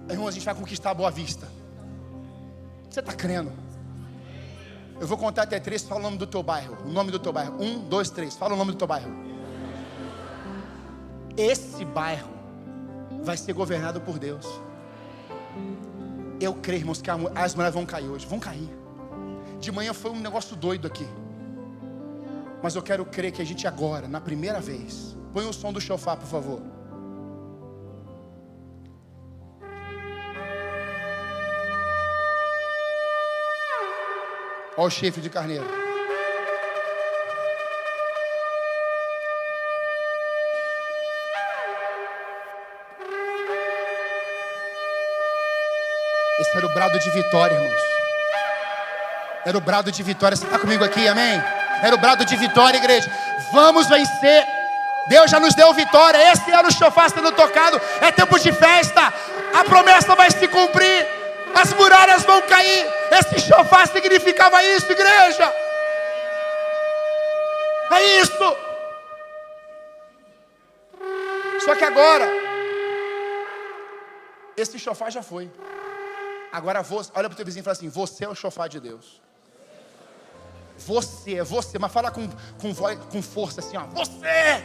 Irmão, a gente vai conquistar a Boa Vista. Você está crendo? Eu vou contar até 3, fala o nome do teu bairro. O nome do teu bairro. 1, 2, 3, fala o nome do teu bairro. Esse bairro vai ser governado por Deus. Eu creio, irmãos, que as muralhas vão cair hoje. Vão cair. De manhã foi um negócio doido aqui. Mas eu quero crer que a gente agora, na primeira vez, põe o som do shofar, por favor. Olha o chifre de carneiro. Esse era o brado de vitória, irmãos. Era o brado de vitória. Você está comigo aqui, amém? Era o brado de vitória, igreja. Vamos vencer. Deus já nos deu vitória. Esse ano o shofar sendo tocado. É tempo de festa. A promessa vai se cumprir. As muralhas vão cair. Esse shofar significava isso, igreja. É isso. Só que agora, esse shofar já foi. Agora olha para o teu vizinho e fala assim: você é o shofar de Deus. Você, mas fala com voz, com força assim, ó. Você!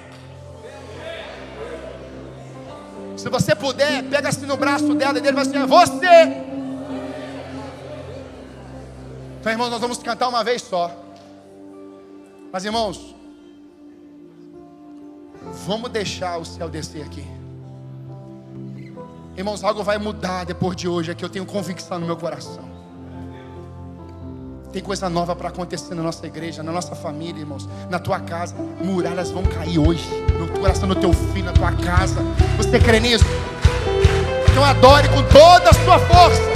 Se você puder, pega assim no braço dela e dele vai assim: é você! Então, irmãos, nós vamos cantar uma vez só. Mas, irmãos, vamos deixar o céu descer aqui. Irmãos, algo vai mudar depois de hoje. Aqui eu tenho convicção no meu coração. Tem coisa nova para acontecer na nossa igreja, na nossa família, irmãos, na tua casa. Muralhas vão cair hoje, no coração do teu filho, na tua casa. Você crê nisso? Então adore com toda a sua força.